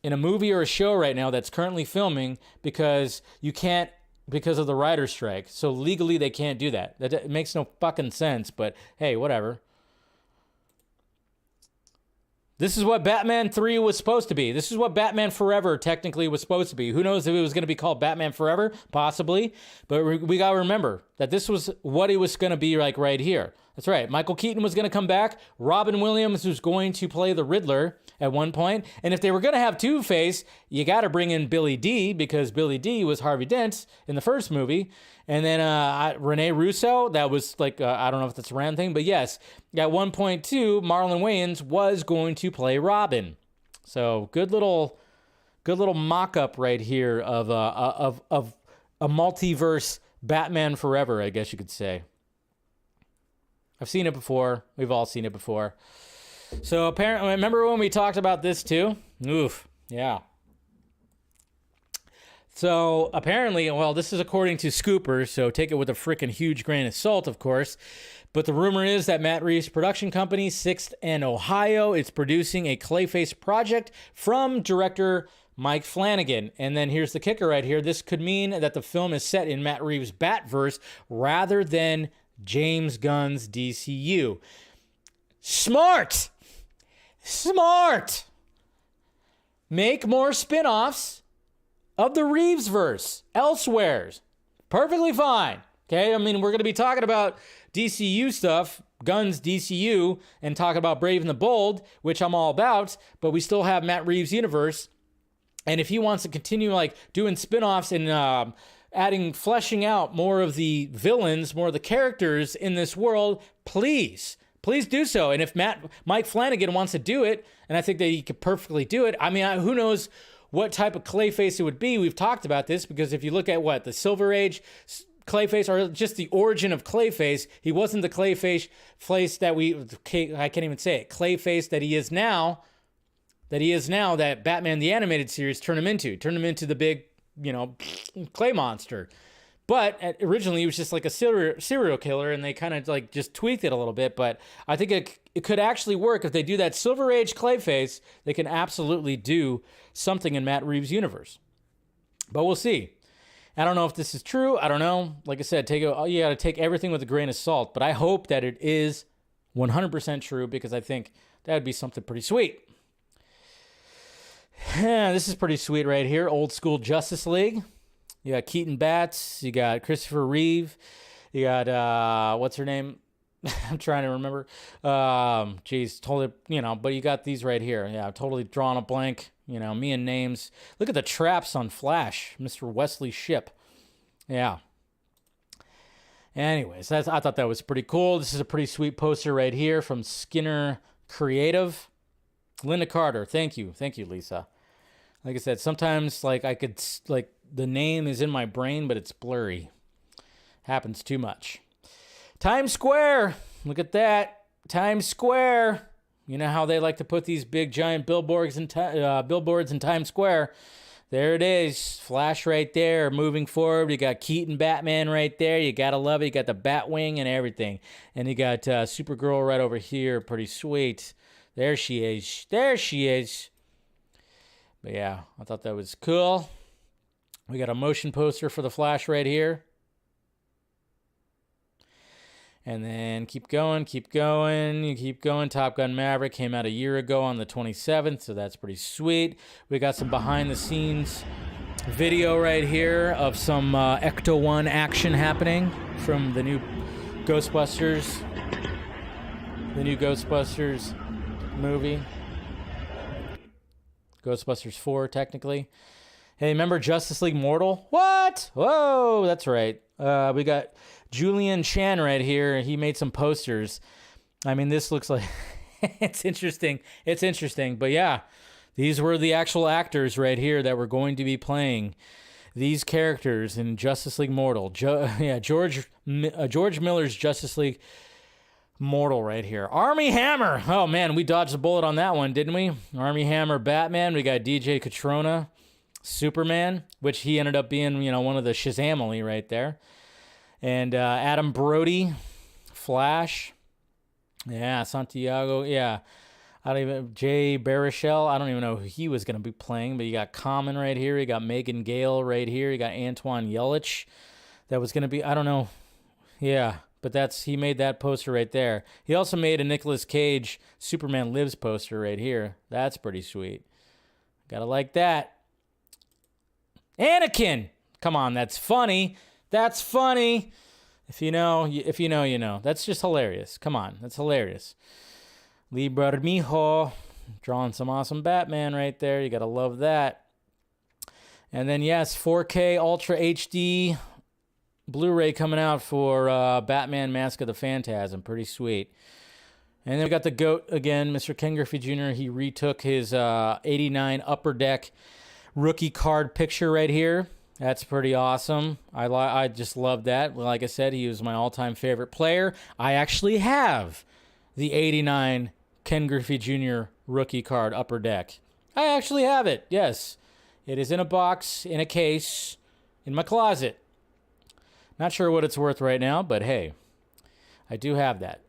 in a movie or a show right now that's currently filming because of the writer's strike. So legally they can't do that. That makes no fucking sense, but hey, whatever. This is what Batman 3 was supposed to be. This is what Batman Forever technically was supposed to be. Who knows if it was going to be called Batman Forever? Possibly. But we got to remember that this was what it was going to be like right here. That's right. Michael Keaton was going to come back. Robin Williams was going to play the Riddler at one point. And if they were going to have Two-Face, you got to bring in Billy D because Billy D was Harvey Dent in the first movie. And then Rene Russo, that was like, I don't know if that's a random thing, but yes, at one point too, Marlon Wayans was going to play Robin. So good little mock-up right here of a multiverse Batman Forever, I guess you could say. I've seen it before. We've all seen it before. So apparently, remember when we talked about this too? Oof, yeah. So apparently, well, this is according to Scooper, so take it with a freaking huge grain of salt, of course. But the rumor is that Matt Reeves' production company, 6th and Ohio, is producing a Clayface project from director Mike Flanagan. And then here's the kicker right here. This could mean that the film is set in Matt Reeves' Batverse rather than James Gunn's DCU. Smart! Make more spin-offs of the Reevesverse elsewhere. Perfectly fine. Okay, I mean, we're going to be talking about DCU stuff, Gunn's DCU, and talking about Brave and the Bold, which I'm all about, but we still have Matt Reeves' universe. And if he wants to continue like doing spin-offs and fleshing out more of the villains, more of the characters in this world, please do so. And if Mike Flanagan wants to do it, and I think that he could perfectly do it, I mean, who knows what type of Clayface it would be. We've talked about this because if you look at the Silver Age Clayface or just the origin of Clayface, he wasn't the Clayface I can't even say it, Clayface that he is now, that Batman the Animated Series turned him into the big, clay monster. But originally he was just like a serial killer, and they kind of like just tweaked it a little bit. But I think it could actually work if they do that Silver Age Clayface. They can absolutely do something in Matt Reeves' universe. But we'll see. I don't know if this is true. I don't know. Like I said, you got to take everything with a grain of salt. But I hope that it is 100% true because I think that would be something pretty sweet. Yeah, this is pretty sweet right here. Old school Justice League. You got Keaton Bats. You got Christopher Reeve. You got, what's her name? I'm trying to remember. Totally, but you got these right here. Yeah, totally drawing a blank. Me and names. Look at the traps on Flash. Mr. Wesley Shipp. Yeah. Anyways, I thought that was pretty cool. This is a pretty sweet poster right here from Skinner Creative. Linda Carter. Thank you, Lisa. Like I said, sometimes the name is in my brain, but it's blurry. Happens too much. Times Square. Look at that. Times Square. You know how they like to put these big giant billboards in Times Square. There it is. Flash right there. Moving forward. You got Keaton Batman right there. You got to love it. You got the Batwing and everything. And you got Supergirl right over here. Pretty sweet. There she is. But yeah, I thought that was cool. We got a motion poster for the Flash right here. And then keep going. You keep going. Top Gun Maverick came out a year ago on the 27th, so that's pretty sweet. We got some behind-the-scenes video right here of some Ecto-1 action happening from the new Ghostbusters. The new Ghostbusters movie. Ghostbusters 4, technically. Hey, remember Justice League Mortal? What? Whoa, that's right. We got Julian Chan right here. He made some posters. I mean, this looks like... it's interesting. It's interesting. But yeah, these were the actual actors right here that were going to be playing these characters in Justice League Mortal. George Miller's Justice League Mortal right here. Army Hammer. Oh, man, we dodged a bullet on that one, didn't we? Army Hammer Batman. We got DJ Catrona Superman, which he ended up being, one of the Shazamily right there. And Adam Brody Flash. Yeah, Santiago. Yeah. Jay Baruchel. I don't even know who he was going to be playing, but you got Common right here. You got Megan Gale right here. You got Antoine Yelich. That was going to be, I don't know. Yeah. But he made that poster right there. He also made a Nicolas Cage Superman Lives poster right here. That's pretty sweet. Gotta like that. Anakin! Come on, that's funny. That's funny. If you know, you know. That's just hilarious. Come on, that's hilarious. Lee Bermejo drawing some awesome Batman right there. You gotta love that. And then, yes, 4K Ultra HD Blu-ray coming out for Batman Mask of the Phantasm. Pretty sweet. And then we got the GOAT again, Mr. Ken Griffey Jr. He retook his 89 Upper Deck rookie card picture right here. That's pretty awesome. I just love that. Like I said, he was my all-time favorite player. I actually have the 89 Ken Griffey Jr. rookie card Upper Deck. I actually have it, yes. It is in a box, in a case, in my closet. Not sure what it's worth right now, but hey, I do have that.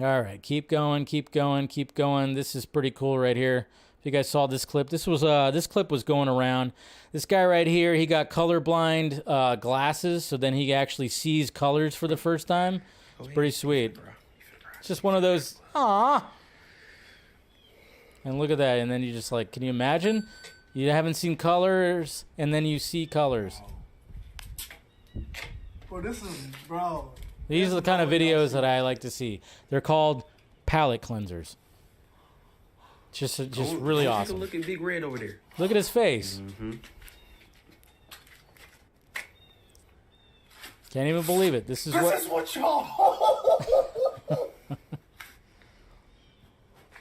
All right, keep going. This is pretty cool right here. If you guys saw this clip, this clip was going around. This guy right here, he got colorblind glasses, so then he actually sees colors for the first time. It's pretty sweet. It's just one of those, aww. And look at that, and then you just like, can you imagine? You haven't seen colors, and then you see colors. Well, this is, bro. These are the kind of videos that I like to see. They're called palate cleansers. Just really awesome. Look at Big Red over there. Look at his face. Mm-hmm. Can't even believe it. This is what y'all.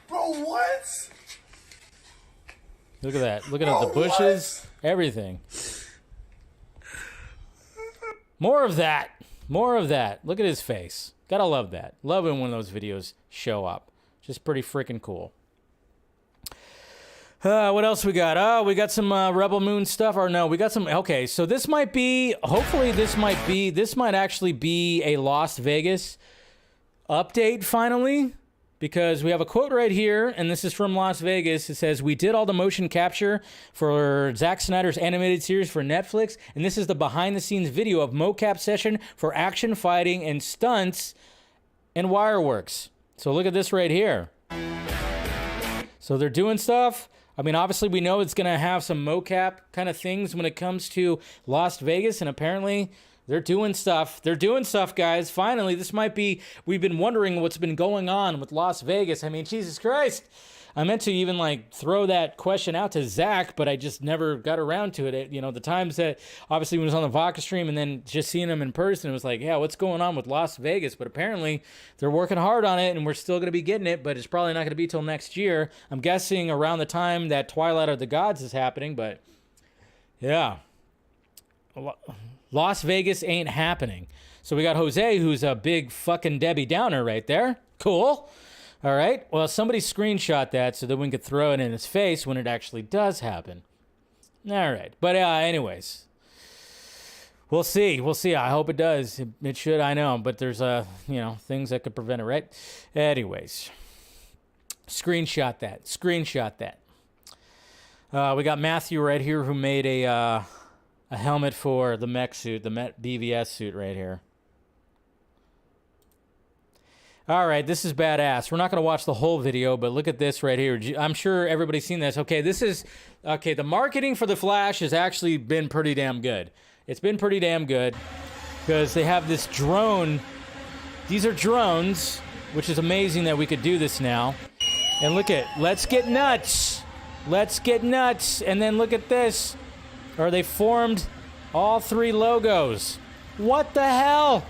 Bro, what? Look at that. Looking at the bushes, everything. More of that. Look at his face. Gotta love that. Love it when those videos show up. Just pretty freaking cool. What else we got? Oh, we got some Rebel Moon stuff. Or no, we got some... Okay, so this might be... Hopefully this might actually be a Las Vegas update finally. Because we have a quote right here, and this is from Las Vegas. It says, "We did all the motion capture for Zack Snyder's animated series for Netflix, and this is the behind-the-scenes video of mocap session for action, fighting, and stunts and wireworks." So look at this right here. So they're doing stuff. I mean, obviously, we know it's going to have some mocap kind of things when it comes to Las Vegas, and apparently... They're doing stuff, guys. Finally, this might be... We've been wondering what's been going on with Las Vegas. I mean, Jesus Christ. I meant to even, throw that question out to Zach, but I just never got around to it. The times that... Obviously, when it was on the Vodka stream and then just seeing him in person, it was like, yeah, what's going on with Las Vegas? But apparently, they're working hard on it, and we're still going to be getting it, but it's probably not going to be till next year. I'm guessing around the time that Twilight of the Gods is happening, but... Yeah. Las Vegas ain't happening. So we got Jose, who's a big fucking Debbie Downer right there. Cool. All right. Well, somebody screenshot that so that we could throw it in his face when it actually does happen. All right. But anyways, we'll see. I hope it does. It should, I know. But there's, things that could prevent it, right? Anyways. Screenshot that. We got Matthew right here who made a helmet for the mech suit, the Met BVS suit right here. All right, this is badass. We're not going to watch the whole video, but look at this right here. I'm sure everybody's seen this. Okay, the marketing for The Flash has actually been pretty damn good. It's been pretty damn good because they have this drone. These are drones, which is amazing that we could do this now. And look at, let's get nuts. Let's get nuts. And then look at this. They formed all 3 logos. What the hell?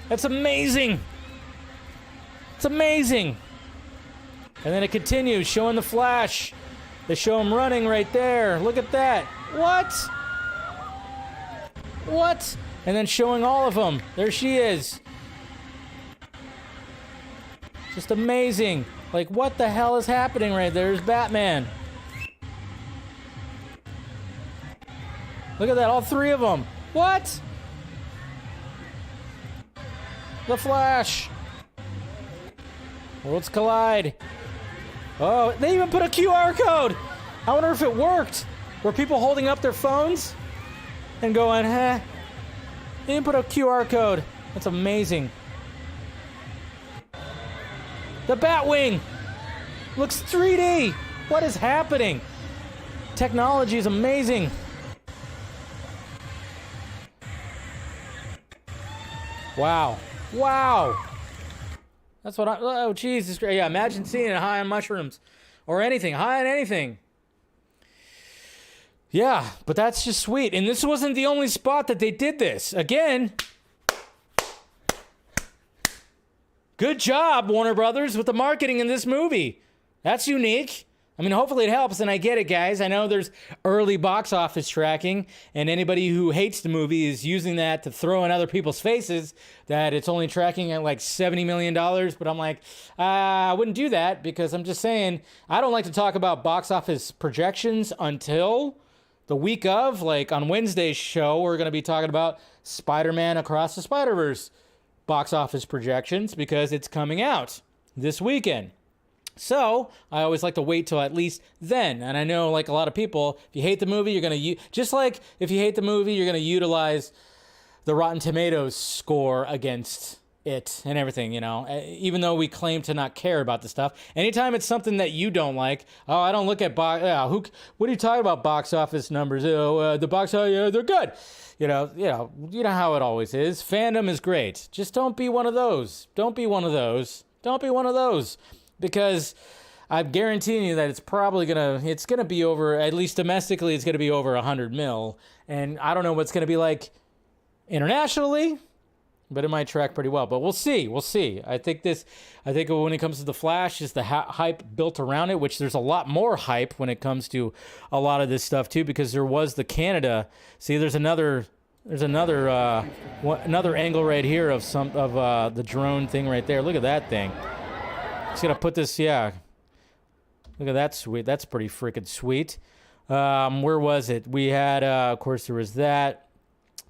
That's amazing. It's amazing. And then it continues, showing the Flash. They show him running right there. Look at that. What? What? And then showing all of them. There she is. Just amazing. Like, what the hell is happening right there? There's Batman. Look at that, all 3 of them. What? The Flash. Worlds collide. Oh, they even put a QR code. I wonder if it worked. Were people holding up their phones and going, They didn't put a QR code. That's amazing. The Batwing looks 3D. What is happening? Technology is amazing. Wow. Wow. That's what oh, Jesus Christ. Yeah, imagine seeing it high on mushrooms or anything, high on anything. Yeah, but that's just sweet. And this wasn't the only spot that they did this. Again, good job, Warner Brothers, with the marketing in this movie. That's unique. I mean, hopefully it helps, and I get it, guys. I know there's early box office tracking, and anybody who hates the movie is using that to throw in other people's faces that it's only tracking at like $70 million, but I'm like, I wouldn't do that because I'm just saying, I don't like to talk about box office projections until the week of, like on Wednesday's show, we're going to be talking about Spider-Man Across the Spider-Verse box office projections because it's coming out this weekend. So I always like to wait till at least then. And I know, like a lot of people, if you hate the movie, you're going to just like if you hate the movie, you're going to utilize the Rotten Tomatoes score against it and everything, you know, even though we claim to not care about the stuff. Anytime it's something that you don't like, oh, I don't look at what are you talking about box office numbers? The box office, yeah, they're good. You know how it always is. Fandom is great. Just don't be one of those. Don't be one of those. Don't be one of those. Because I'm guaranteeing you that it's gonna be over, at least domestically, it's gonna be over 100 mil. And I don't know what it's gonna be like internationally, but it might track pretty well. But we'll see. I think when it comes to The Flash, is the hype built around it, which there's a lot more hype when it comes to a lot of this stuff too, because there was the Canada. See, there's another angle right here of the drone thing right there. Look at that thing. Just gonna put this, yeah. Look at that, sweet. That's pretty freaking sweet. Where was it? We had, of course, there was that.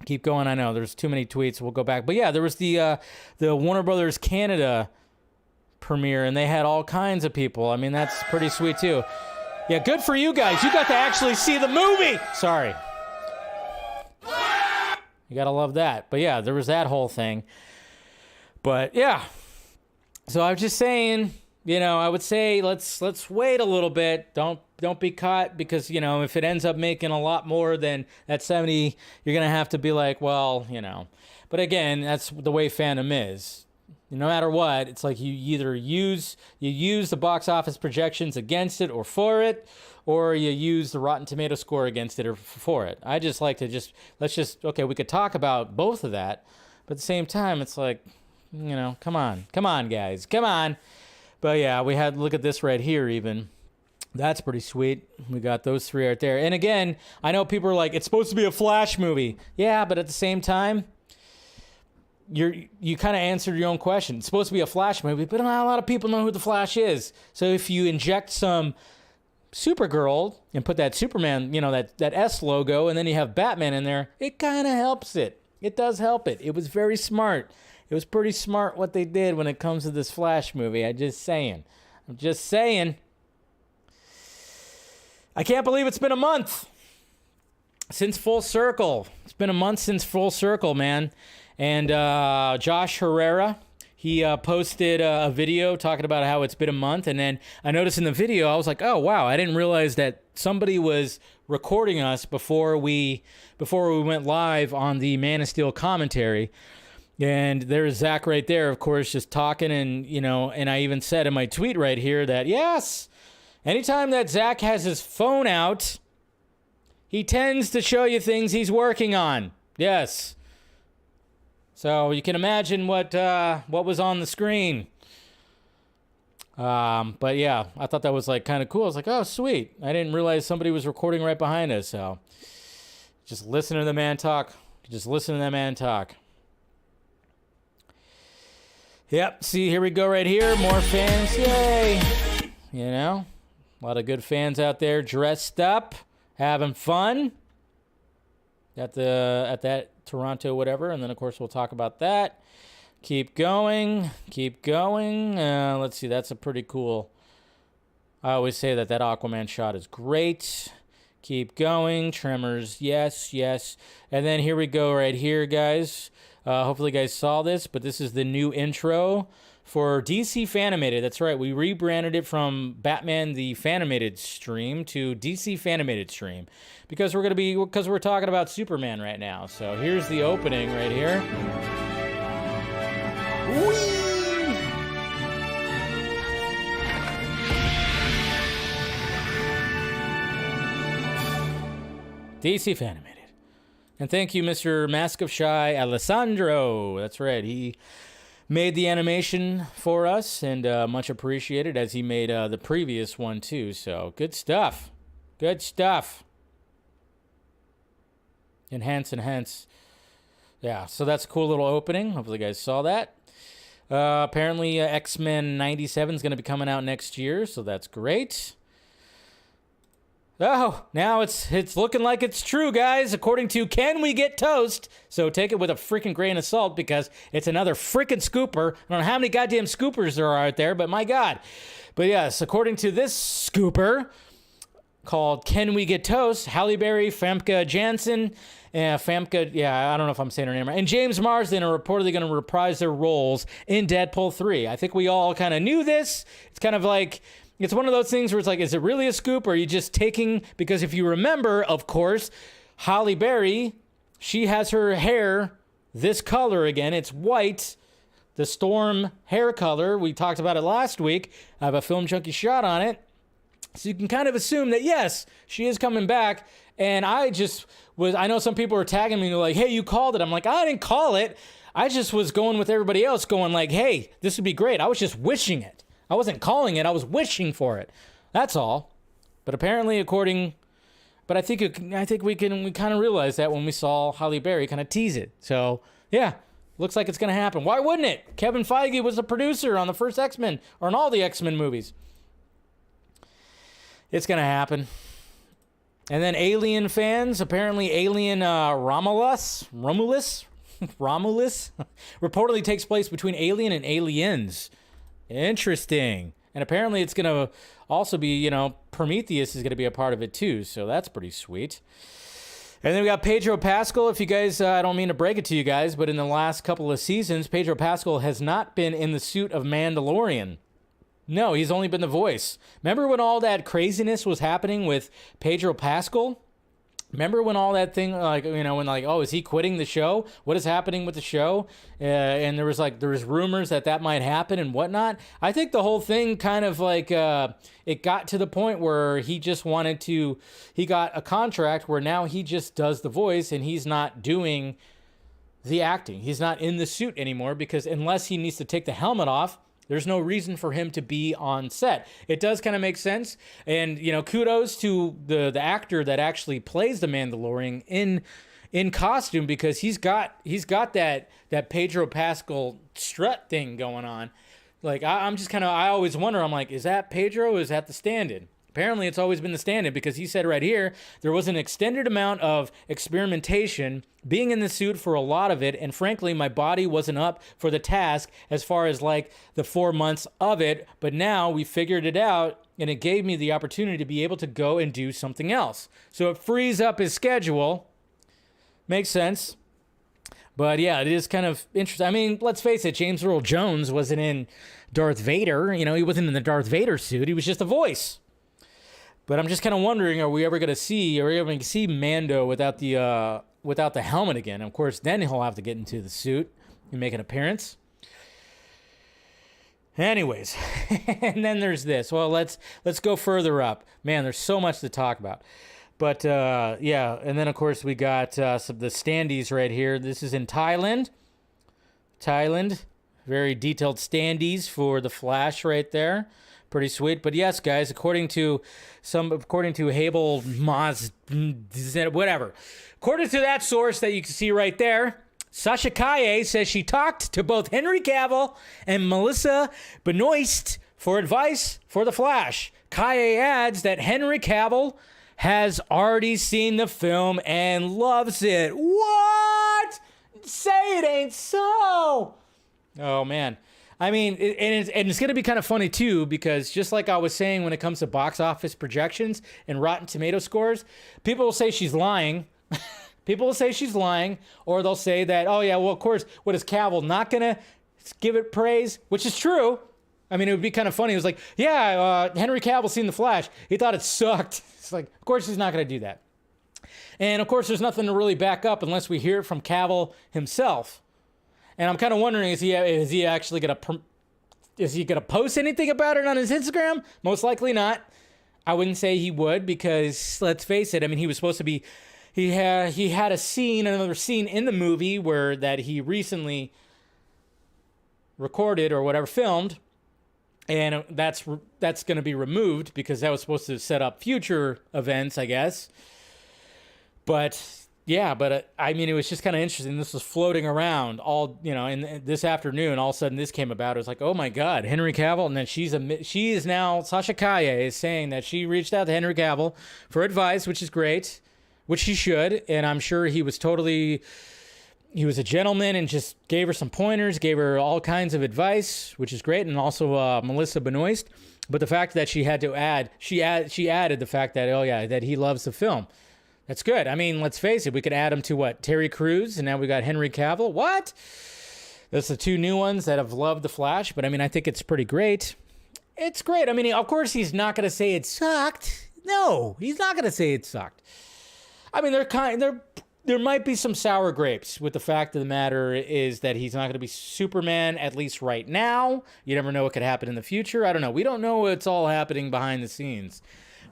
Keep going. I know there's too many tweets. We'll go back, but yeah, there was the Warner Brothers Canada premiere, and they had all kinds of people. I mean, that's pretty sweet too. Yeah, good for you guys. You got to actually see the movie. Sorry. You gotta love that. But yeah, there was that whole thing. But yeah. So I was just saying, I would say let's wait a little bit. Don't be caught because, if it ends up making a lot more than that 70, you're going to have to be like, well, But again, that's the way fandom is. No matter what, it's like you either use the box office projections against it or for it, or you use the Rotten Tomato score against it or for it. I just like to okay, we could talk about both of that, but at the same time, it's like, come on, guys, come on. But yeah, we had, look at this right here even. That's pretty sweet. We got those 3 right there. And again, I know people are like, it's supposed to be a Flash movie. Yeah, but at the same time, you kind of answered your own question. It's supposed to be a Flash movie, but not a lot of people know who the Flash is. So if you inject some Supergirl and put that Superman, that S logo, and then you have Batman in there, it kind of helps it. It does help it. It was very smart. It was pretty smart what they did when it comes to this Flash movie. I'm just saying. I can't believe it's been a month since Full Circle. It's been a month since Full Circle, man. And Josh Herrera, He posted a video talking about how it's been a month, and then I noticed in the video, I was like, oh, wow, I didn't realize that somebody was recording us before we went live on the Man of Steel commentary. And there's Zach right there, of course, just talking, and, you know, and I even said in my tweet right here that, yes, anytime that Zach has his phone out, he tends to show you things he's working on. Yes. So you can imagine what was on the screen. But yeah, I thought that was like kind of cool. I was like, oh, sweet. I didn't realize somebody was recording right behind us. So just listen to the man talk. Just listen to that man talk. Yep. See, here we go right here. More fans. Yay. You know, a lot of good fans out there dressed up, having fun at that Toronto whatever, and then of course we'll talk about that. Keep going. Let's see, that's a pretty cool, I always say that Aquaman shot is great. Keep going. Tremors, yes. And then here we go right here, guys. Hopefully you guys saw this, but this is the new intro for DC Fanimated. That's right, we rebranded it from Batman the Fanimated stream to DC Fanimated stream because we're talking about Superman right now. So here's the opening right here. Whee! DC Fanimated. And thank you, Mr. Mask of Shy Alessandro. That's right, he made the animation for us, and much appreciated, as he made the previous one too. So good stuff. Enhance. Yeah, so that's a cool little opening. Hopefully you guys saw that. Apparently X-Men 97 is going to be coming out next year, so that's great. Oh, now it's looking like it's true, guys, according to Can We Get Toast? So take it with a freaking grain of salt because it's another freaking scooper. I don't know how many goddamn scoopers there are out there, but my God. But yes, according to this scooper called Can We Get Toast, Halle Berry, Famke Janssen, I don't know if I'm saying her name right, and James Marsden are reportedly going to reprise their roles in Deadpool 3. I think we all kind of knew this. It's kind of like... It's one of those things where it's like, is it really a scoop, or are you just taking... Because if you remember, of course, Halle Berry, she has her hair this color again. It's white, the Storm hair color. We talked about it last week. I have a Film Junkee shot on it. So you can kind of assume that, yes, she is coming back. And I know some people were tagging me like, hey, you called it. I'm like, I didn't call it. I just was going with everybody else going like, hey, this would be great. I was just wishing it. I wasn't calling it. I was wishing for it. That's all. But apparently, I think we kind of realized that when we saw Halle Berry kind of tease it. So yeah, looks like it's gonna happen. Why wouldn't it? Kevin Feige was the producer on the first X-Men, or on all the X-Men movies. It's gonna happen. And then Alien fans, apparently Alien Romulus reportedly takes place between Alien and Aliens. Interesting. And apparently it's going to also be, Prometheus is going to be a part of it too. So that's pretty sweet. And then we got Pedro Pascal. If you guys, I don't mean to break it to you guys, but in the last couple of seasons, Pedro Pascal has not been in the suit of Mandalorian. No, he's only been the voice. Remember when all that craziness was happening with Pedro Pascal? Remember when all that thing, is he quitting the show? What is happening with the show? And there was rumors that might happen and whatnot. I think the whole thing kind of it got to the point where he got a contract where now he just does the voice and he's not doing the acting. He's not in the suit anymore because unless he needs to take the helmet off, there's no reason for him to be on set. It does kind of make sense. And, kudos to the actor that actually plays the Mandalorian in costume because he's got that Pedro Pascal strut thing going on. Like, I always wonder, I'm like, is that Pedro or is that the stand-in? Apparently, it's always been the stand-in because he said right here, there was an extended amount of experimentation being in the suit for a lot of it, and frankly, my body wasn't up for the task as far as the 4 months of it, but now we figured it out, and it gave me the opportunity to be able to go and do something else. So it frees up his schedule. Makes sense. But yeah, it is kind of interesting. I mean, let's face it, James Earl Jones wasn't in Darth Vader. You know, he wasn't in the Darth Vader suit. He was just a voice. But I'm just kind of wondering, are we ever going to see Mando without the helmet again? Of course, then he'll have to get into the suit and make an appearance. Anyways, and then there's this. Well, let's go further up. Man, there's so much to talk about. But yeah, and then of course we got the standees right here. This is in Thailand. Very detailed standees for the Flash right there. Pretty sweet. But yes, guys, according to Hable Maz, whatever. According to that source that you can see right there, Sasha Kaye says she talked to both Henry Cavill and Melissa Benoist for advice for The Flash. Kaye adds that Henry Cavill has already seen the film and loves it. What? Say it ain't so. Oh, man. I mean, it's going to be kind of funny, too, because just like I was saying when it comes to box office projections and Rotten Tomato scores, people will say she's lying. People will say she's lying, or they'll say that, oh, yeah, well, of course, what is Cavill not going to give it praise? Which is true. I mean, it would be kind of funny. It was like, yeah, Henry Cavill seen The Flash. He thought it sucked. It's like, of course he's not going to do that. And, of course, there's nothing to really back up unless we hear it from Cavill himself. And I'm kind of wondering, is he actually going to post anything about it on his Instagram? Most likely not. I wouldn't say he would, because let's face it. I mean, he was supposed to be, he had another scene in the movie that he recently recorded or whatever, filmed. And that's going to be removed because that was supposed to set up future events, I guess. But yeah, I mean, it was just kind of interesting. This was floating around all, and this afternoon, all of a sudden this came about. It was like, oh my God, Henry Cavill. And then she is now, Sasha Kaye is saying that she reached out to Henry Cavill for advice, which is great, which she should. And I'm sure he was a gentleman and just gave her some pointers, gave her all kinds of advice, which is great. And also Melissa Benoist. But the fact that she had to add, she added the fact that, oh yeah, that he loves the film. That's good. I mean, let's face it. We could add him to what? Terry Crews, and now we got Henry Cavill. What? That's the two new ones that have loved The Flash, but I mean, I think it's pretty great. It's great. I mean, of course, he's not going to say it sucked. No, he's not going to say it sucked. I mean, there might be some sour grapes with the fact of the matter is that he's not going to be Superman, at least right now. You never know what could happen in the future. I don't know. We don't know what's all happening behind the scenes.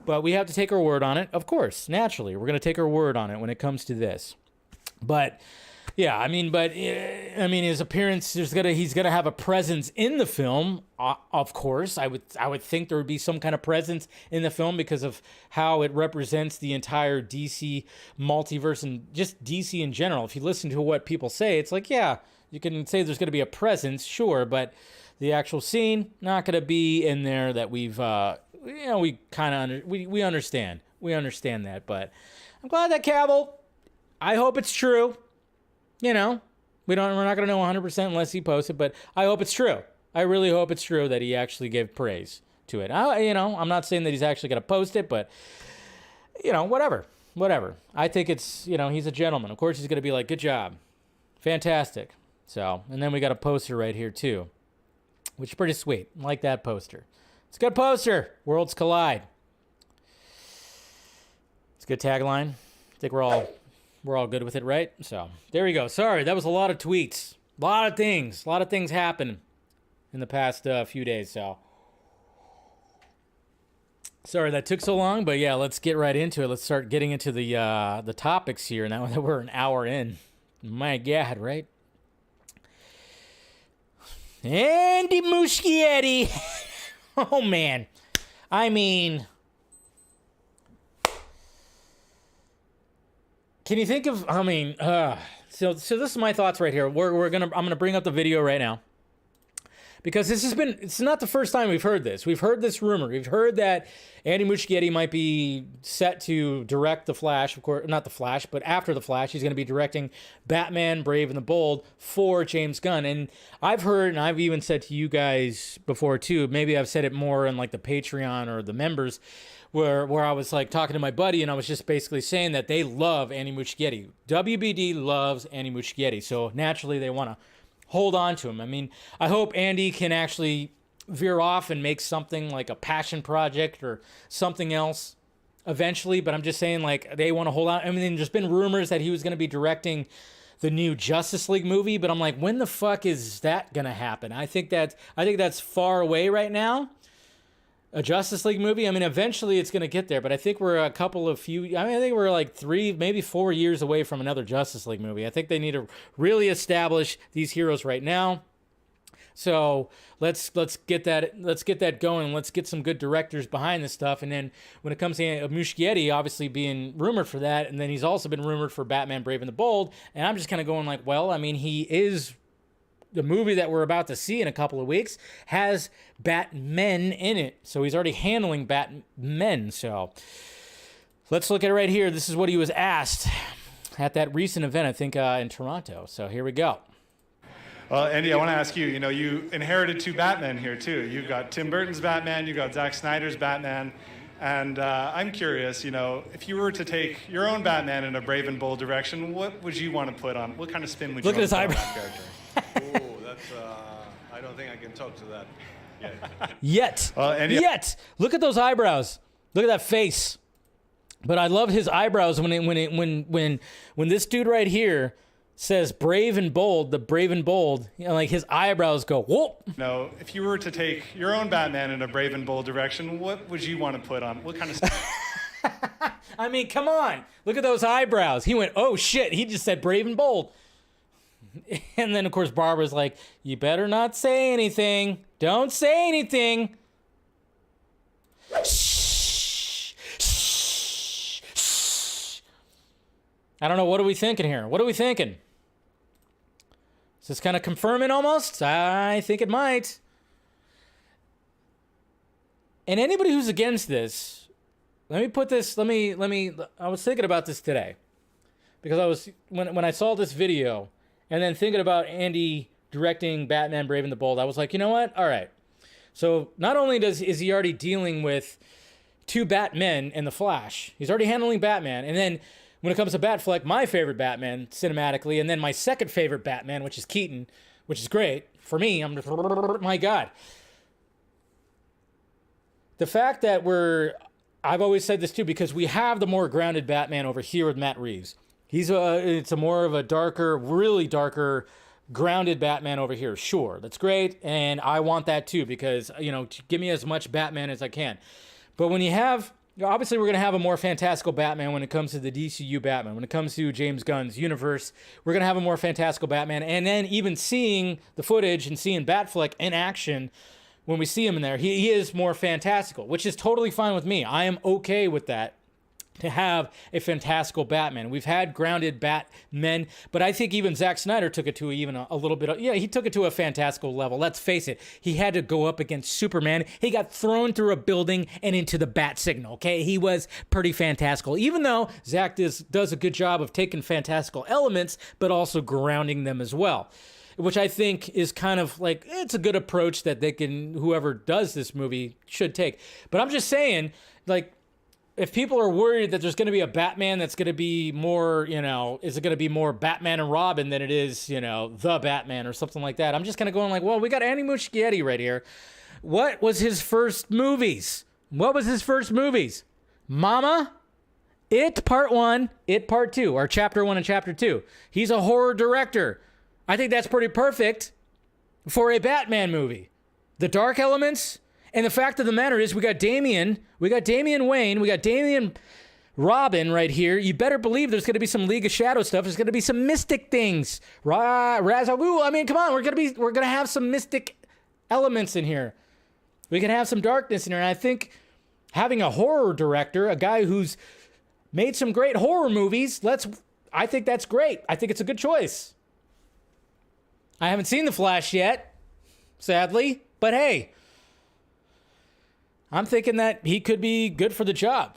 But we have to take her word on it, of course, naturally. We're going to take her word on it when it comes to this. But, yeah, I mean, his appearance, he's going to have a presence in the film, of course. I would think there would be some kind of presence in the film because of how it represents the entire DC multiverse and just DC in general. If you listen to what people say, it's like, yeah, you can say there's going to be a presence, sure, but the actual scene, not going to be in there that we've... we kind of we understand. We understand that, but I'm glad that Cavill, I hope it's true. We're not going to know 100% unless he posts it, but I hope it's true. I really hope it's true that he actually gave praise to it. I'm not saying that he's actually going to post it, but whatever. I think it's, he's a gentleman. Of course he's going to be like, good job. Fantastic. So, and then we got a poster right here too, which is pretty sweet. I like that poster. It's a good poster. Worlds collide. It's a good tagline. I think we're all good with it, right? So there we go. Sorry, that was a lot of tweets. A lot of things happened in the past few days. So sorry that took so long, but yeah, let's get right into it. Let's start getting into the topics here. Now that we're an hour in, my God, right? Andy Muschietti. Oh, man. I mean, can you think of, so this is my thoughts right here. I'm going to bring up the video right now. because it's not the first time we've heard this. We've heard this rumor. We've heard that Andy Muschietti might be set to direct The Flash, of course, not The Flash, but after The Flash, he's going to be directing Batman, Brave and the Bold for James Gunn. And I've heard, and I've even said to you guys before too, maybe I've said it more in like the Patreon or the members, where I was like talking to my buddy and I was just basically saying that they love Andy Muschietti. WBD loves Andy Muschietti, so naturally they want to hold on to him. I mean, I hope Andy can actually veer off and make something like a passion project or something else eventually, but I'm just saying, like, they want to hold on. I mean, there's been rumors that he was going to be directing the new Justice League movie, but I'm like, when the fuck is that going to happen? I think that's far away right now. A Justice League movie. I mean, eventually it's going to get there, but I think we're I think we're like 3, maybe 4 years away from another Justice League movie. I think they need to really establish these heroes right now. So let's get that going. Let's get some good directors behind this stuff. And then when it comes to Muschietti, obviously being rumored for that, and then he's also been rumored for Batman, Brave and the Bold. And I'm just kind of going like, well, I mean, the movie that we're about to see in a couple of weeks has Batmen in it. So he's already handling Batmen. So let's look at it right here. This is what he was asked at that recent event, I think, in Toronto. So here we go. Andy, I want to ask you, you inherited 2 Batmen here too. You've got Tim Burton's Batman, you've got Zack Snyder's Batman. And I'm curious, if you were to take your own Batman in a brave and bold direction, what would you want to put on? What kind of spin would you want to put on that character? Oh, that's, I don't think I can talk to that yet. Andy, Yet. Look at those eyebrows. Look at that face. But I love his eyebrows when this dude right here says brave and bold, the brave and bold, like his eyebrows go, whoop. No, if you were to take your own Batman in a brave and bold direction, what would you want to put on? What kind of I mean, come on. Look at those eyebrows. He went, oh shit, he just said brave and bold. And then, of course, Barbara's like, you better not say anything. Don't say anything. Shh. Shh. Shh. I don't know. What are we thinking here? What are we thinking? Is this kind of confirming almost? I think it might. And anybody who's against this, I was thinking about this today. Because when I saw this video, and then thinking about Andy directing Batman, Brave and the Bold, I was like, you know what? All right. So not only is he already dealing with 2 Batmen in The Flash, he's already handling Batman. And then when it comes to Batfleck, my favorite Batman cinematically, and then my second favorite Batman, which is Keaton, which is great. For me, I'm just, my God. The fact that I've always said this too, because we have the more grounded Batman over here with Matt Reeves. It's a more of a darker, really darker, grounded Batman over here. Sure, that's great, and I want that too because give me as much Batman as I can. But when you have, obviously, we're gonna have a more fantastical Batman when it comes to the DCU Batman. When it comes to James Gunn's universe, we're gonna have a more fantastical Batman. And then even seeing the footage and seeing Batfleck in action, when we see him in there, he is more fantastical, which is totally fine with me. I am okay with that. To have a fantastical Batman. We've had grounded Batmen, but I think even Zack Snyder took it to even a little bit he took it to a fantastical level. Let's face it. He had to go up against Superman. He got thrown through a building and into the bat signal, okay? He was pretty fantastical, even though Zack does a good job of taking fantastical elements, but also grounding them as well, which I think is kind of like, it's a good approach that whoever does this movie should take. But I'm just saying, like, if people are worried that there's going to be a Batman that's going to be more, is it going to be more Batman and Robin than it is, the Batman or something like that? I'm just kind of going like, well, we got Andy Muschietti right here. What was his first movies? Mama, It Part 1, It Part 2, or Chapter 1 and Chapter 2. He's a horror director. I think that's pretty perfect for a Batman movie. The dark elements. And the fact of the matter is, we got Damian Wayne, we got Damian Robin right here. You better believe there's going to be some League of Shadow stuff. There's going to be some mystic things. Ra's al Ghul. I mean, come on, we're going to have some mystic elements in here. We can have some darkness in here. And I think having a horror director, a guy who's made some great horror movies, I think that's great. I think it's a good choice. I haven't seen The Flash yet. sadly. But hey, I'm thinking that he could be good for the job.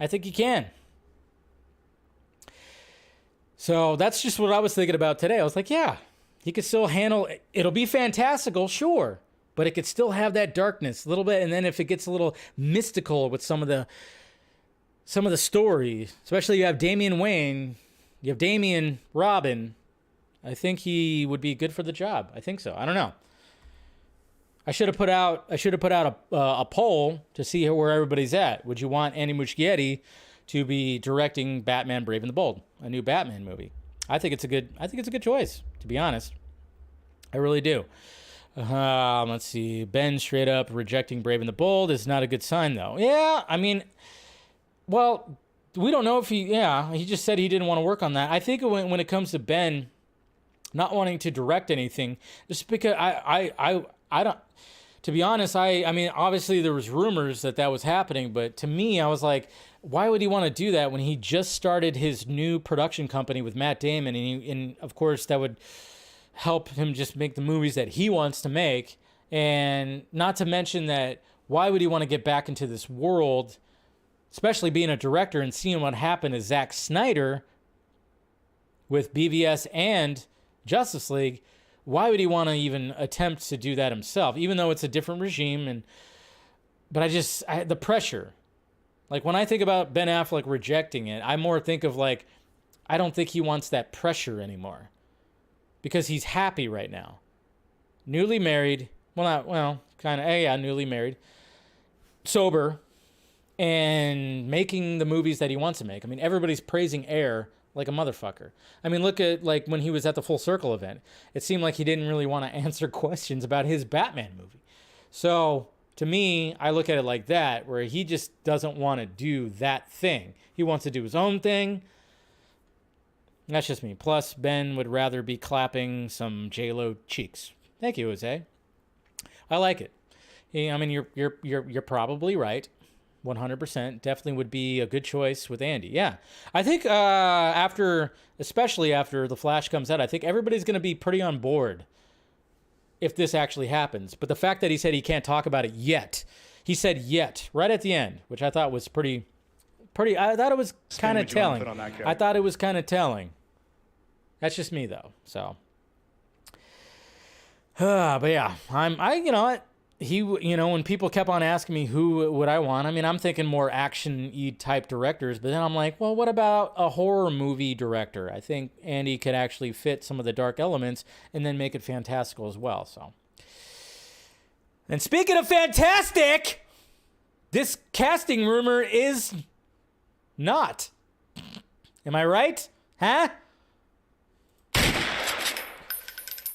I think he can. So that's just what I was thinking about today. I was like, yeah, he could still handle it. It'll be fantastical, sure, but it could still have that darkness a little bit. And then if it gets a little mystical with some of the stories, especially you have Damian Wayne, you have Damian Robin, I think he would be good for the job. I think so. I don't know. I should have put out a poll to see where everybody's at. Would you want Andy Muschietti to be directing Batman: Brave and the Bold, a new Batman movie? I think it's a good choice, to be honest. I really do. Let's see. Ben straight up rejecting Brave and the Bold is not a good sign, though. Yeah, I mean, well, we don't know if he just said he didn't want to work on that. I think when it comes to Ben not wanting to direct anything, just because I don't, to be honest, I mean, obviously there was rumors that was happening, but to me, I was like, why would he want to do that when he just started his new production company with Matt Damon? And of course, that would help him just make the movies that he wants to make. And not to mention that, why would he want to get back into this world, especially being a director and seeing what happened to Zack Snyder with BVS and Justice League? Why would he want to even attempt to do that himself, even though it's a different regime? But the pressure. Like, when I think about Ben Affleck rejecting it, I more think of like, I don't think he wants that pressure anymore because he's happy right now. Newly married. Newly married. Sober. And making the movies that he wants to make. I mean, everybody's praising Air like a motherfucker. I mean, look at like when he was at the Full Circle event. It seemed like he didn't really want to answer questions about his Batman movie. So to me, I look at it like that, where he just doesn't want to do that thing. He wants to do his own thing. That's just me. Plus, Ben would rather be clapping some J-Lo cheeks. Thank you, Jose. I like it. I mean, you're probably right. 100% definitely would be a good choice with Andy. Yeah, I think especially after The Flash comes out, I think everybody's going to be pretty on board if this actually happens. But the fact that he said he can't talk about it yet, he said yet right at the end, which I thought was pretty. I thought it was kind of telling. I thought it was kind of telling. That's just me though. So, but yeah, you know what? When people kept on asking me who would I want, I mean, I'm thinking more action-y type directors, but then I'm like, well, what about a horror movie director? I think Andy could actually fit some of the dark elements and then make it fantastical as well. So, and speaking of fantastic, this casting rumor is not. Am I right? Huh?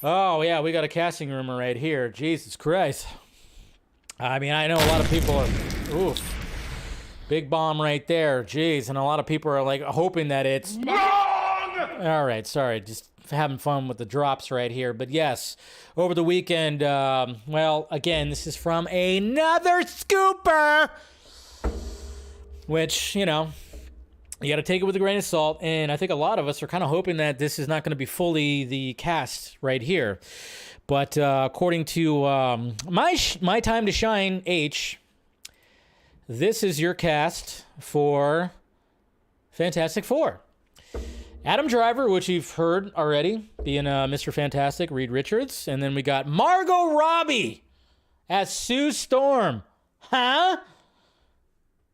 Oh, yeah, we got a casting rumor right here. Jesus Christ. I mean, I know a lot of people are, big bomb right there. Jeez, and a lot of people are like hoping that it's wrong. All right, sorry, just having fun with the drops right here. But yes, over the weekend, again, this is from another scooper, which, you got to take it with a grain of salt. And I think a lot of us are kind of hoping that this is not going to be fully the cast right here. But according to my Time to Shine H, this is your cast for Fantastic Four. Adam Driver, which you've heard already, being Mr. Fantastic, Reed Richards. And then we got Margot Robbie as Sue Storm. Huh?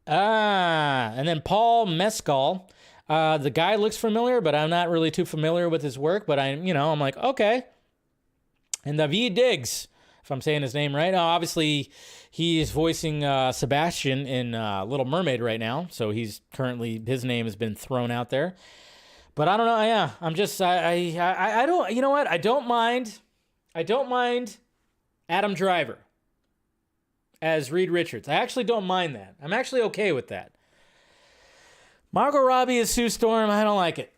And then Paul Mescal. The guy looks familiar, but I'm not really too familiar with his work. But I'm like, okay. And David Diggs, if I'm saying his name right. Obviously, he is voicing Sebastian in Little Mermaid right now. So his name has been thrown out there. But I don't know. Yeah, I'm just, I don't, you know what? I don't mind Adam Driver as Reed Richards. I actually don't mind that. I'm actually okay with that. Margot Robbie as Sue Storm, I don't like it.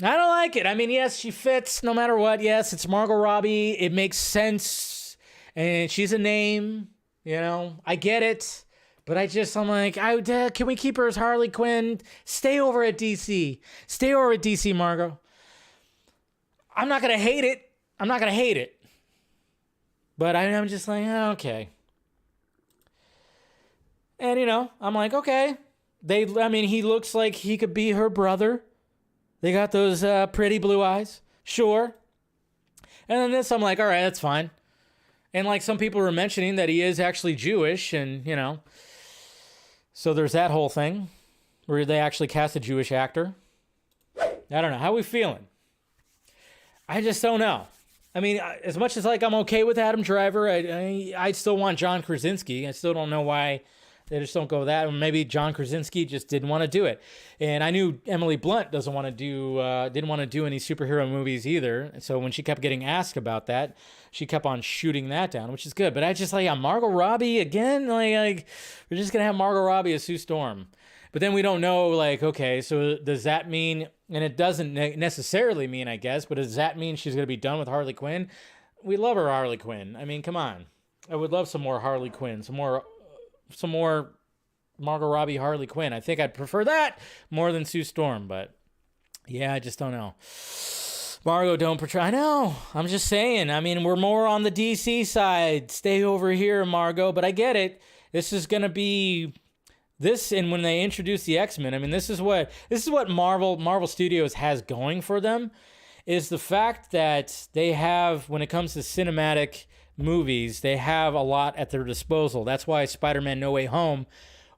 I mean, yes, she fits no matter what. Yes, it's Margot Robbie. It makes sense. And she's a name, I get it. But I'm like, can we keep her as Harley Quinn? Stay over at DC. Stay over at DC, Margot. I'm not going to hate it. But I'm just like, okay. And, I'm like, okay. He looks like he could be her brother. They got those pretty blue eyes. Sure. And then this, I'm like, all right, that's fine. And like some people were mentioning that he is actually Jewish and, so there's that whole thing where they actually cast a Jewish actor. I don't know. How are we feeling? I just don't know. As much as like I'm okay with Adam Driver, I still want John Krasinski. I still don't know why they just don't go with that. Or maybe John Krasinski just didn't want to do it. And I knew Emily Blunt didn't want to do any superhero movies either. So when she kept getting asked about that, she kept on shooting that down, which is good. But I just like, Margot Robbie again? Like we're just going to have Margot Robbie as Sue Storm. But then we don't know, like, okay, so does that mean, and it doesn't necessarily mean, I guess, but does that mean she's going to be done with Harley Quinn? We love her Harley Quinn. Come on. I would love some more Harley Quinn, some more Margot Robbie Harley Quinn. I think I'd prefer that more than Sue Storm, but yeah, I just don't know. Margot, don't portray. I know. I'm just saying. We're more on the DC side. Stay over here, Margot, but I get it. This is going to be... This, and when they introduce the X-Men, this is what Marvel Studios has going for them, is the fact that they have, when it comes to cinematic movies, they have a lot at their disposal. That's why Spider-Man No Way Home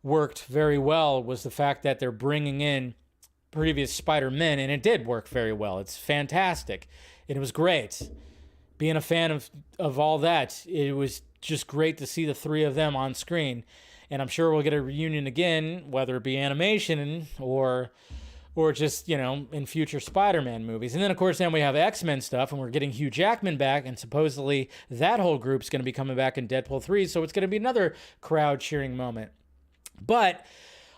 worked very well, was the fact that they're bringing in previous Spider-Men, and it did work very well. It's fantastic, and it was great. Being a fan of all that, it was just great to see the three of them on screen. And I'm sure we'll get a reunion again, whether it be animation or just, in future Spider-Man movies. And then, of course, then we have X-Men stuff, and we're getting Hugh Jackman back, and supposedly that whole group's going to be coming back in Deadpool 3, so it's going to be another crowd-cheering moment. But,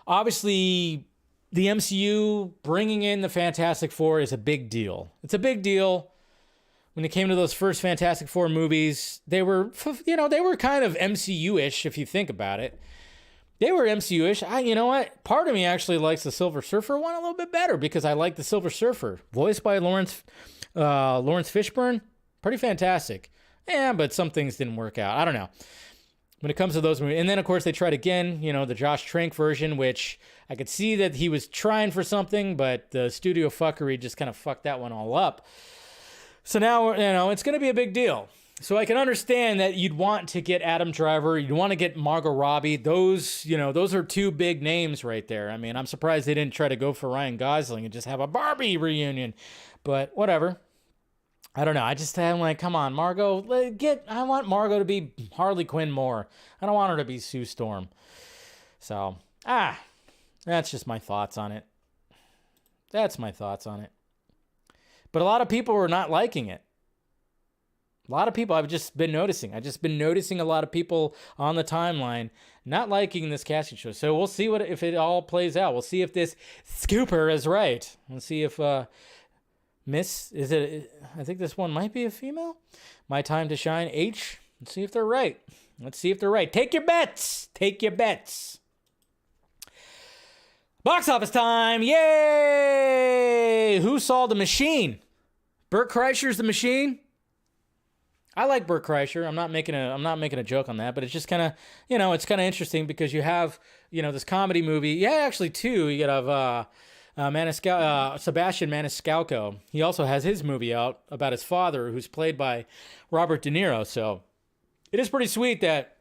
obviously, the MCU bringing in the Fantastic Four is a big deal. It's a big deal. When it came to those first Fantastic Four movies, they were kind of MCU-ish, if you think about it. They were MCU-ish. You know what? Part of me actually likes the Silver Surfer one a little bit better because I like the Silver Surfer, voiced by Lawrence Fishburne. Pretty fantastic. Yeah, but some things didn't work out. I don't know. When it comes to those movies. And then, of course, they tried again, the Josh Trank version, which I could see that he was trying for something, but the studio fuckery just kind of fucked that one all up. So now, it's going to be a big deal. So I can understand that you'd want to get Adam Driver, you'd want to get Margot Robbie. Those are two big names right there. I'm surprised they didn't try to go for Ryan Gosling and just have a Barbie reunion. But whatever. I don't know. I'm like, come on, Margot. I want Margot to be Harley Quinn more. I don't want her to be Sue Storm. So, that's just my thoughts on it. That's my thoughts on it. But a lot of people were not liking it. A lot of people I've just been noticing. A lot of people on the timeline not liking this casting show. So we'll see if it all plays out. We'll see if this scooper is right. We'll see if I think this one might be a female. My Time to Shine, H. Let's see if they're right. Take your bets. Box office time. Yay! Who saw The Machine? Bert Kreischer's The Machine. I like Bert Kreischer. I'm not making a joke on that, but it's just kind of, it's kind of interesting because you have, this comedy movie. Yeah, actually two. You have Sebastian Maniscalco. He also has his movie out about his father, who's played by Robert De Niro. So it is pretty sweet that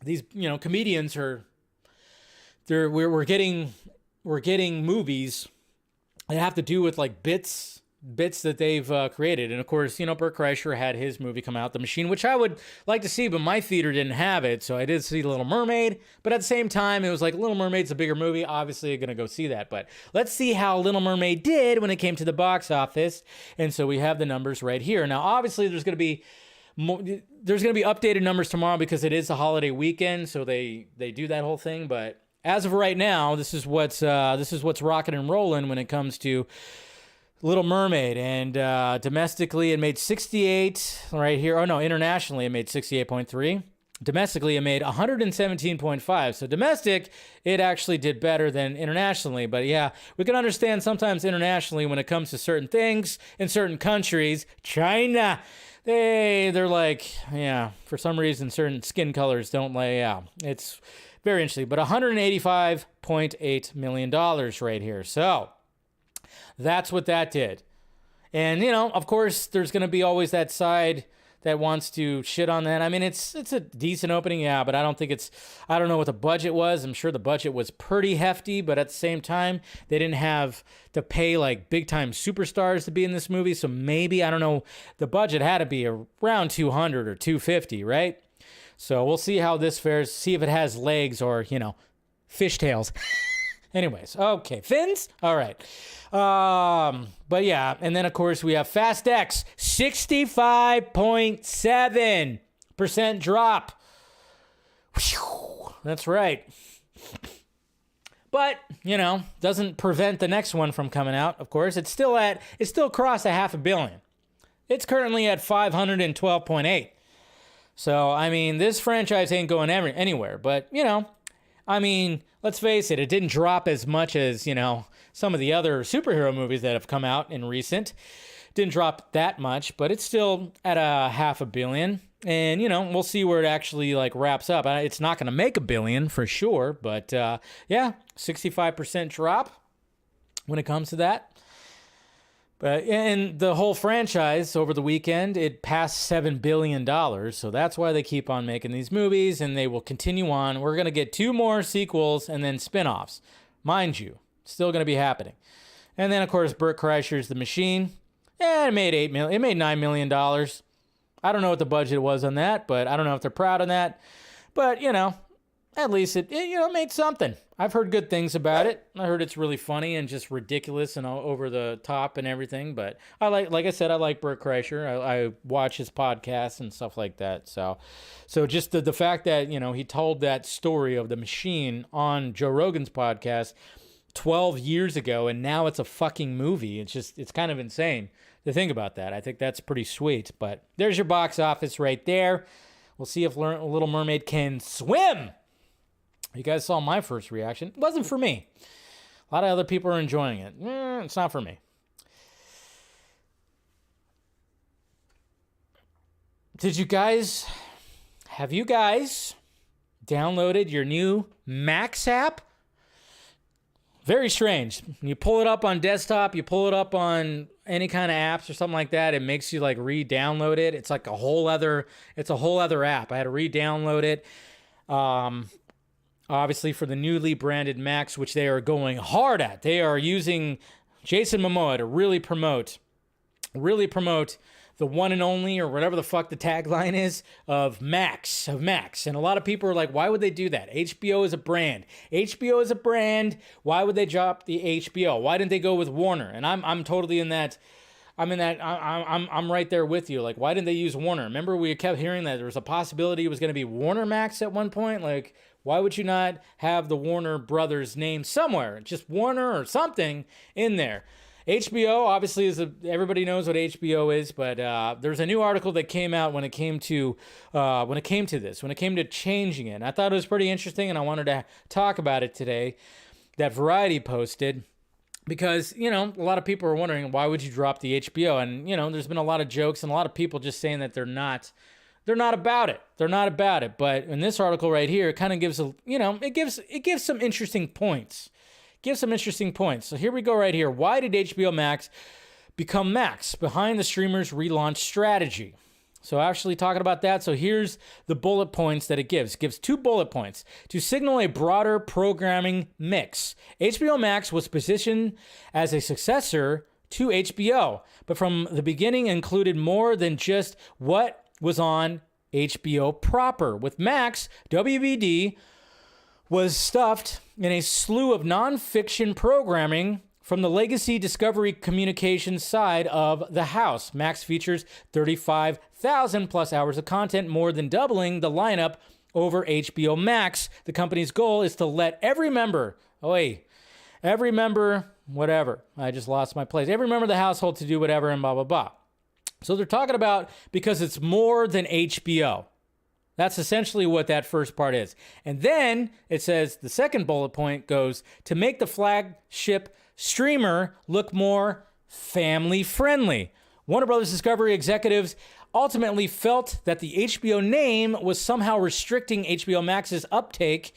these, comedians we're getting movies that have to do with like bits that they've created. And of course, Bert Kreischer had his movie come out, The Machine, which I would like to see, but my theater didn't have it. So I did see Little Mermaid, but at the same time, it was like Little Mermaid's a bigger movie. Obviously, I'm going to go see that, but let's see how Little Mermaid did when it came to the box office. And so we have the numbers right here. Now, obviously, there's going to be updated numbers tomorrow because it is a holiday weekend. So they do that whole thing. But as of right now, this is what's rocking and rolling when it comes to Little Mermaid. And domestically, it made 68 right here. Oh, no, internationally, it made 68.3. Domestically, it made 117.5. So domestic, it actually did better than internationally. But yeah, we can understand sometimes internationally when it comes to certain things in certain countries. China, they're like, yeah, for some reason, certain skin colors don't lay out. It's very interesting. But $185.8 million right here. So that's what that did. And, you know, of course, there's going to be always that side that wants to shit on that. I mean, it's a decent opening, yeah, but I don't know what the budget was. I'm sure the budget was pretty hefty, but at the same time, they didn't have to pay like big time superstars to be in this movie. So maybe, I don't know, the budget had to be around 200 or 250, right? So we'll see how this fares, see if it has legs or, you know, fishtails. Anyways, okay, fins? All right. But yeah, and then of course we have Fast X, 65.7% drop. Whew, that's right. But, you know, doesn't prevent the next one from coming out, of course. It's still crossed $500 million. It's currently at 512.8. So, I mean, this franchise ain't going anywhere, but, you know, I mean, let's face it, it didn't drop as much as, you know, some of the other superhero movies that have come out in recent. Didn't drop that much, but it's still at $500 million. And, you know, we'll see where it actually, like, wraps up. It's not going to make $1 billion for sure, but, yeah, 65% drop when it comes to that. But and the whole franchise over the weekend, it passed $7 billion. So that's why they keep on making these movies, and they will continue on. We're going to get 2 more sequels and then spin-offs. Mind you, still going to be happening. And then, of course, Burt Kreischer's The Machine. It made $9 million. I don't know what the budget was on that, but I don't know if they're proud of that. But, you know, at least it made something. I've heard good things about it. I heard it's really funny and just ridiculous and over the top and everything. But I like I said, I like Burt Kreischer. I watch his podcasts and stuff like that. So just the fact that, you know, he told that story of The Machine on Joe Rogan's podcast 12 years ago, and now it's a fucking movie. It's kind of insane to think about that. I think that's pretty sweet. But there's your box office right there. We'll see if Little Mermaid can swim. You guys saw my first reaction. It wasn't for me. A lot of other people are enjoying it. It's not for me. Have you guys downloaded your new Max app? Very strange. You pull it up on desktop, you pull it up on any kind of apps or something like that, it makes you like re-download it. It's like a whole other app. I had to re-download it. Obviously for the newly branded Max, which they are going hard at. They are using Jason Momoa to really promote the one and only, or whatever the fuck the tagline is, of Max. And a lot of people are like, why would they do that? HBO is a brand. Why would they drop the HBO? Why didn't they go with Warner? And I'm totally in that. I'm right there with you. Like, why didn't they use Warner? Remember, we kept hearing that there was a possibility it was going to be Warner Max at one point. Like, why would you not have the Warner Brothers name somewhere? Just Warner or something in there. HBO obviously everybody knows what HBO is, but there's a new article that came out when it came to changing it. And I thought it was pretty interesting, and I wanted to talk about it today. That Variety posted. Because, you know, a lot of people are wondering, why would you drop the HBO? And, you know, there's been a lot of jokes and a lot of people just saying that they're not about it. They're not about it. But in this article right here, it kind of gives it gives some interesting points. So here we go right here. Why did HBO Max become Max? Behind the streamer's relaunch strategy. So actually talking about that, so here's the bullet points that it gives. It gives 2 bullet points. To signal a broader programming mix. HBO Max was positioned as a successor to HBO, but from the beginning included more than just what was on HBO proper. With Max, WBD was stuffed in a slew of non-fiction programming from the legacy Discovery Communications side of the house. Max features 35,000 plus hours of content, more than doubling the lineup over HBO Max. The company's goal is to let every member, every member of the household to do whatever and blah, blah, blah. So they're talking about because it's more than HBO. That's essentially what that first part is. And then it says the second bullet point goes to make the flagship streamer look more family friendly. Warner Brothers Discovery executives ultimately felt that the HBO name was somehow restricting HBO Max's uptake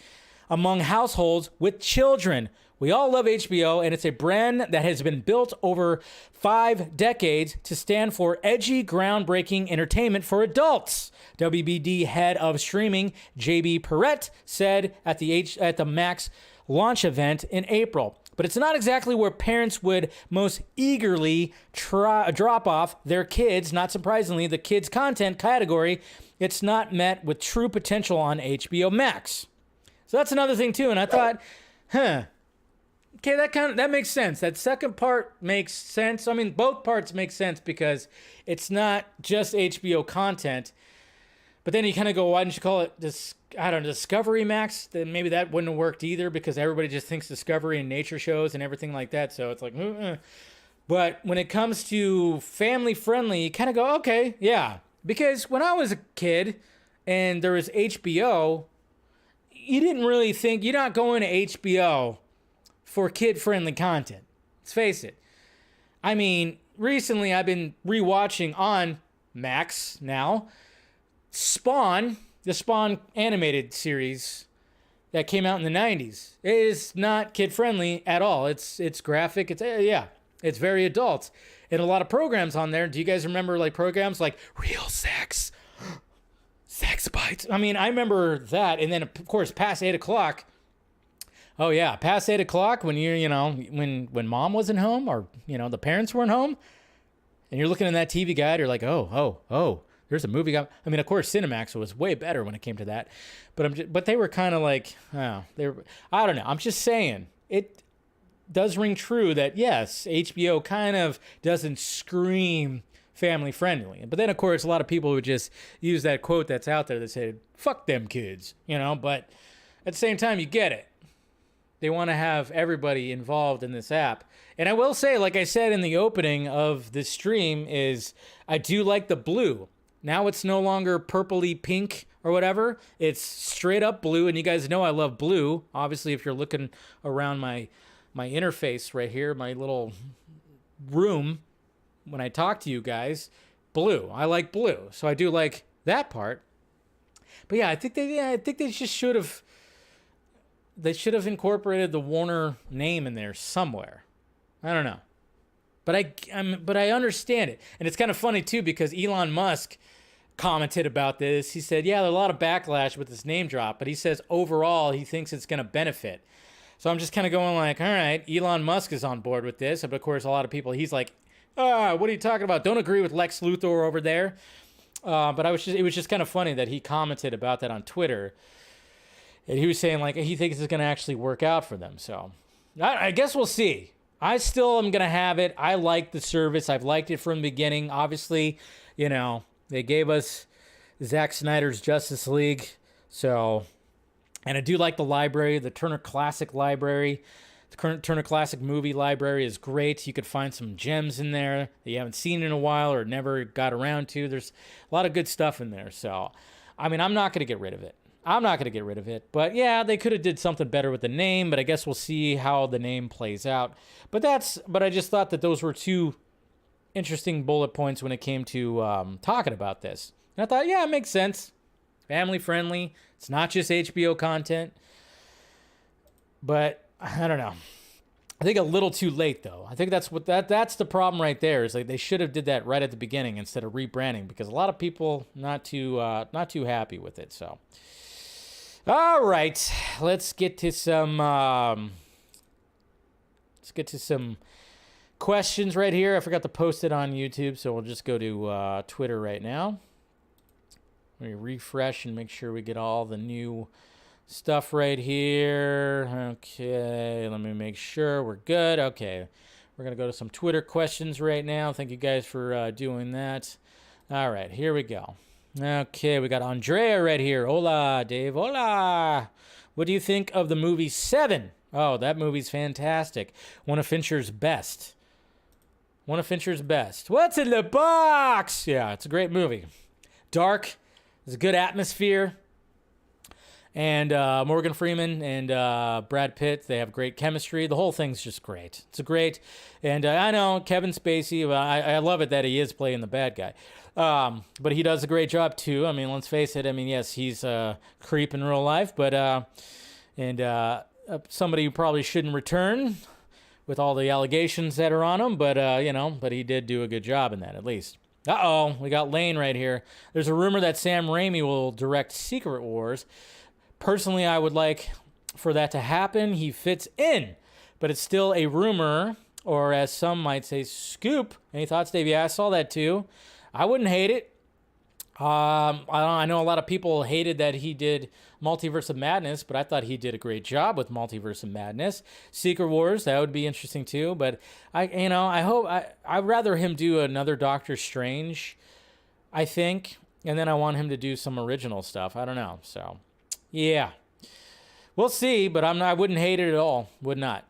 among households with children. We all love HBO, and it's a brand that has been built over 5 decades to stand for edgy, groundbreaking entertainment for adults. WBD head of streaming JB Perrette said at the Max launch event in April. But it's not exactly where parents would most eagerly drop off their kids. Not surprisingly, the kids content category, it's not met with true potential on HBO Max. So that's another thing too. And I thought, okay, that makes sense. That second part makes sense. I mean, both parts make sense because it's not just HBO content. But then you kind of go, why didn't you call it Discovery Max? Then maybe that wouldn't have worked either because everybody just thinks Discovery and nature shows and everything like that. So it's like, But when it comes to family friendly, you kind of go, okay, yeah. Because when I was a kid and there was HBO, you didn't really think, you're not going to HBO for kid-friendly content. Let's face it. I mean, recently I've been rewatching on Max now Spawn, the Spawn animated series that came out in the 90s. It is not kid-friendly at all. It's graphic. It's very adult. And a lot of programs on there. Do you guys remember like programs like Real Sex? Sex Bites? I mean, I remember that. And then, of course, past 8 o'clock. Oh, yeah. Past 8 o'clock when when mom wasn't home or, the parents weren't home. And you're looking at that TV guide. You're like, oh. There's a movie. I mean, of course, Cinemax was way better when it came to that. But they were kind of like, I don't know. I'm just saying. It does ring true that, yes, HBO kind of doesn't scream family friendly. But then, of course, a lot of people would just use that quote that's out there that said, fuck them kids, But at the same time, you get it. They want to have everybody involved in this app. And I will say, like I said in the opening of this stream, is I do like the blue. Now it's no longer purpley pink or whatever. It's straight up blue. And you guys know I love blue. Obviously, if you're looking around my interface right here, my little room, when I talk to you guys, blue. I like blue. So I do like that part. But yeah, I think they just should have incorporated the Warner name in there somewhere. I don't know. But I understand it. And it's kind of funny, too, because Elon Musk commented about this. He said, yeah, there's a lot of backlash with this name drop. But he says overall, he thinks it's going to benefit. So I'm just kind of going like, all right, Elon Musk is on board with this. But, of course, a lot of people, he's like, what are you talking about? Don't agree with Lex Luthor over there. But it was just kind of funny that he commented about that on Twitter. And he was saying, like, he thinks it's going to actually work out for them. So I guess we'll see. I still am going to have it. I like the service. I've liked it from the beginning. Obviously, they gave us Zack Snyder's Justice League. So, and I do like the library, the Turner Classic Library. The current Turner Classic Movie Library is great. You could find some gems in there that you haven't seen in a while or never got around to. There's a lot of good stuff in there. So, I mean, I'm not going to get rid of it. But yeah, they could have did something better with the name, but I guess we'll see how the name plays out. But I just thought that those were two interesting bullet points when it came to talking about this. And I thought, yeah, it makes sense. Family friendly. It's not just HBO content. But I don't know. I think a little too late though. I think that's the problem right there. Is like they should have did that right at the beginning instead of rebranding because a lot of people not too happy with it. So. All right, let's get to some questions right here. I forgot to post it on YouTube, so we'll just go to Twitter right now. Let me refresh and make sure we get all the new stuff right here. Okay, let me make sure we're good. Okay, we're going to go to some Twitter questions right now. Thank you guys for doing that. All right, here we go. Okay, we got Andrea right here. Hola, Dave. Hola. What do you think of the movie Seven? Oh, that movie's fantastic. One of Fincher's best. What's in the box? Yeah, it's a great movie. Dark. There's a good atmosphere. And Morgan Freeman and Brad Pitt, they have great chemistry. The whole thing's just great. It's a great, and I know Kevin Spacey, I love it that he is playing the bad guy. But he does a great job too. I mean, let's face it. I mean, yes, he's a creep in real life, but somebody who probably shouldn't return with all the allegations that are on him. But but he did do a good job in that at least. Uh-oh, we got Lane right here. There's a rumor that Sam Raimi will direct Secret Wars. Personally, I would like for that to happen. He fits in, but it's still a rumor, or as some might say, scoop. Any thoughts, Dave? Yeah, I saw that too. I wouldn't hate it. I know a lot of people hated that he did Multiverse of Madness, but I thought he did a great job with Multiverse of Madness. Secret Wars, that would be interesting too. But I'd rather him do another Doctor Strange, I think, and then I want him to do some original stuff. I don't know. So, yeah, we'll see. But I wouldn't hate it at all. Would not.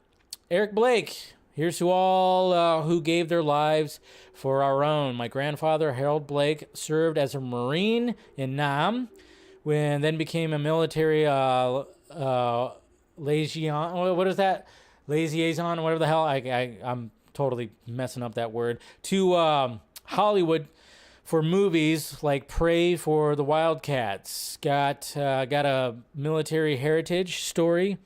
Eric Blake. Here's to all who gave their lives for our own. My grandfather, Harold Blake, served as a Marine in Nam, then became a military liaison. What is that? Liaison, whatever the hell. I'm totally messing up that word. To Hollywood for movies like Pray for the Wildcats. Got a military heritage story.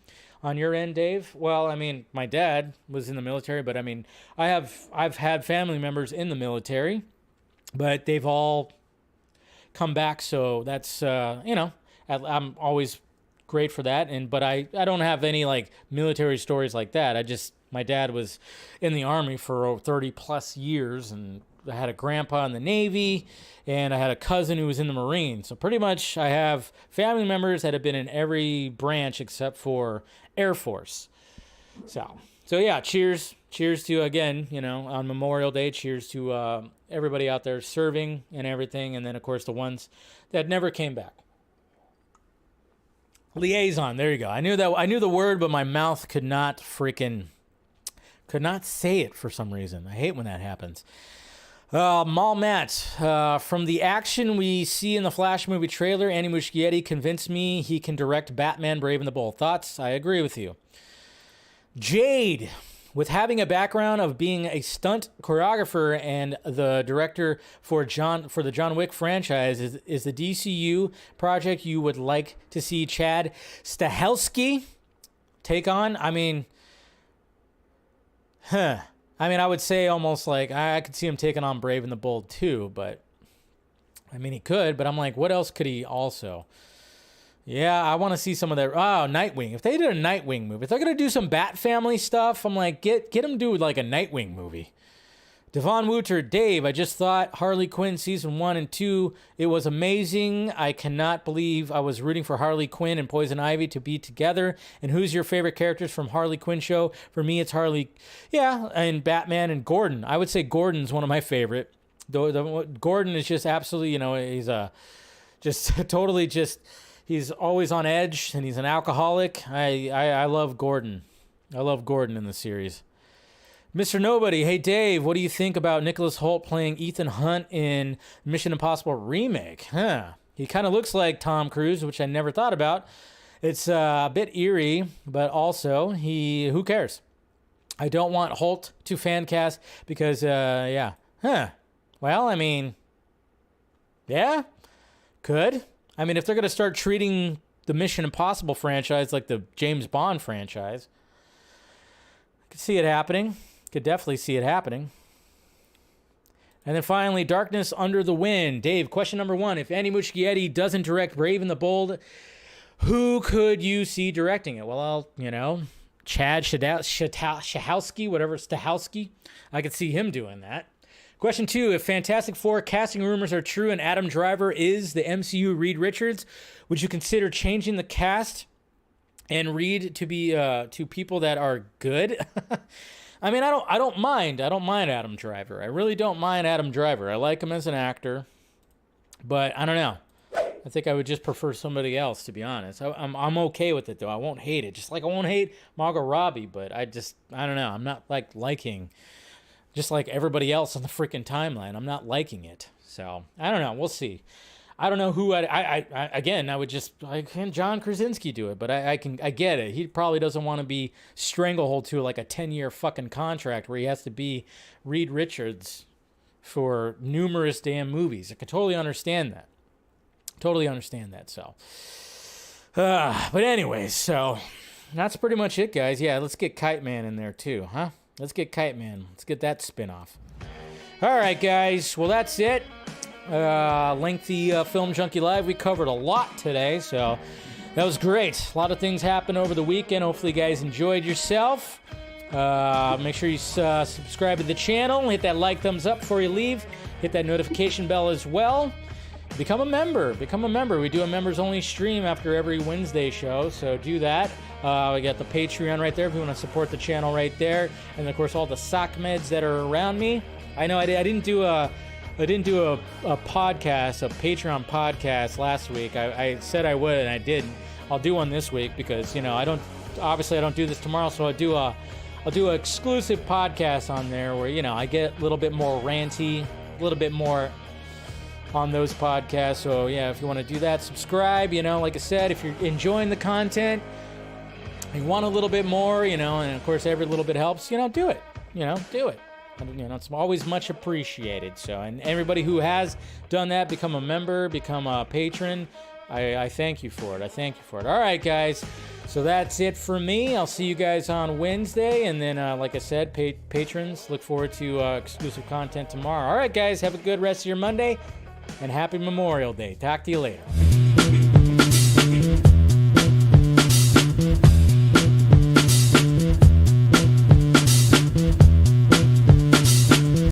On your end, Dave? Well, I mean, my dad was in the military, but I mean, I've had family members in the military, but they've all come back. So that's I'm always great for that. But I don't have any like military stories like that. My dad was in the Army for 30 plus years, and I had a grandpa in the Navy, and I had a cousin who was in the Marines. So pretty much I have family members that have been in every branch except for Air Force. So yeah, cheers to, again, on Memorial Day, cheers to everybody out there serving and everything. And then, of course, the ones that never came back. Liaison, there you go. I knew the word, but my mouth could not say it for some reason. I hate when that happens. Mal Matt, from the action we see in the Flash movie trailer, Andy Muschietti convinced me he can direct Batman Brave and the Bold. Thoughts? I agree with you. Jade, with having a background of being a stunt choreographer and the director for the John Wick franchise, is the DCU project you would like to see Chad Stahelski take on? I mean, I would say almost like I could see him taking on Brave and the Bold too, but I mean, he could, but I'm like, what else could he also? Yeah, I want to see some of their, Nightwing. If they did a Nightwing movie, if they're going to do some Bat Family stuff, I'm like, get him to do like a Nightwing movie. Devon Wooter, Dave, I just thought Harley Quinn season 1 and 2, it was amazing. I cannot believe I was rooting for Harley Quinn and Poison Ivy to be together. And who's your favorite characters from Harley Quinn show? For me, it's Harley, and Batman and Gordon. I would say Gordon's one of my favorite. Gordon is just absolutely, he's he's always on edge, and he's an alcoholic. I love Gordon. I love Gordon in the series. Mr. Nobody, hey Dave, what do you think about Nicholas Hoult playing Ethan Hunt in Mission Impossible Remake? He kind of looks like Tom Cruise, which I never thought about. It's a bit eerie, but also who cares? I don't want Hoult to fan cast because, Well, I mean, yeah, could. I mean, if they're going to start treating the Mission Impossible franchise like the James Bond franchise, I could see it happening. Could definitely see it happening. And then finally, Darkness Under the Wind. Dave, question number 1. If Andy Muschietti doesn't direct Brave and the Bold, who could you see directing it? Well, Chad Stahelski, whatever, Stahelski. I could see him doing that. Question 2. If Fantastic Four casting rumors are true and Adam Driver is the MCU Reed Richards, would you consider changing the cast and Reed to be to people that are good? I mean, I don't mind Adam Driver. I really don't mind Adam Driver. I like him as an actor, but I don't know. I think I would just prefer somebody else, to be honest. I'm okay with it though. I won't hate it. Just like I won't hate Margot Robbie, but I don't know. I'm not liking, just like everybody else on the freaking timeline. I'm not liking it. So I don't know. We'll see. I don't know who again, I would just, can John Krasinski do it? But I get it. He probably doesn't want to be stranglehold to like a 10-year fucking contract where he has to be Reed Richards for numerous damn movies. I can totally understand that. So, but anyways, so that's pretty much it, guys. Yeah, let's get Kite Man in there too, huh? Let's get Kite Man. Let's get that spin-off. All right, guys. Well, that's it. Lengthy Film Junkee Live. We covered a lot today, so that was great. A lot of things happened over the weekend. Hopefully, you guys enjoyed yourself. Make sure you subscribe to the channel. Hit that like, thumbs up before you leave. Hit that notification bell as well. Become a member. We do a members-only stream after every Wednesday show, so do that. We got the Patreon right there if you want to support the channel right there. And, of course, all the sock meds that are around me. I know I didn't do a podcast, a Patreon podcast last week. I said I would, and I didn't. I'll do one this week because, I don't do this tomorrow, so I'll do an exclusive podcast on there where, I get a little bit more ranty, a little bit more on those podcasts. So yeah, if you want to do that, subscribe. Like I said, if you're enjoying the content, you want a little bit more, and of course every little bit helps, do it. Do it. And, it's always much appreciated. So, and everybody who has done that, become a member, become a patron, I thank you for it. All right, guys. So that's it for me. I'll see you guys on Wednesday. And then, like I said, patrons, look forward to exclusive content tomorrow. All right, guys. Have a good rest of your Monday. And happy Memorial Day. Talk to you later.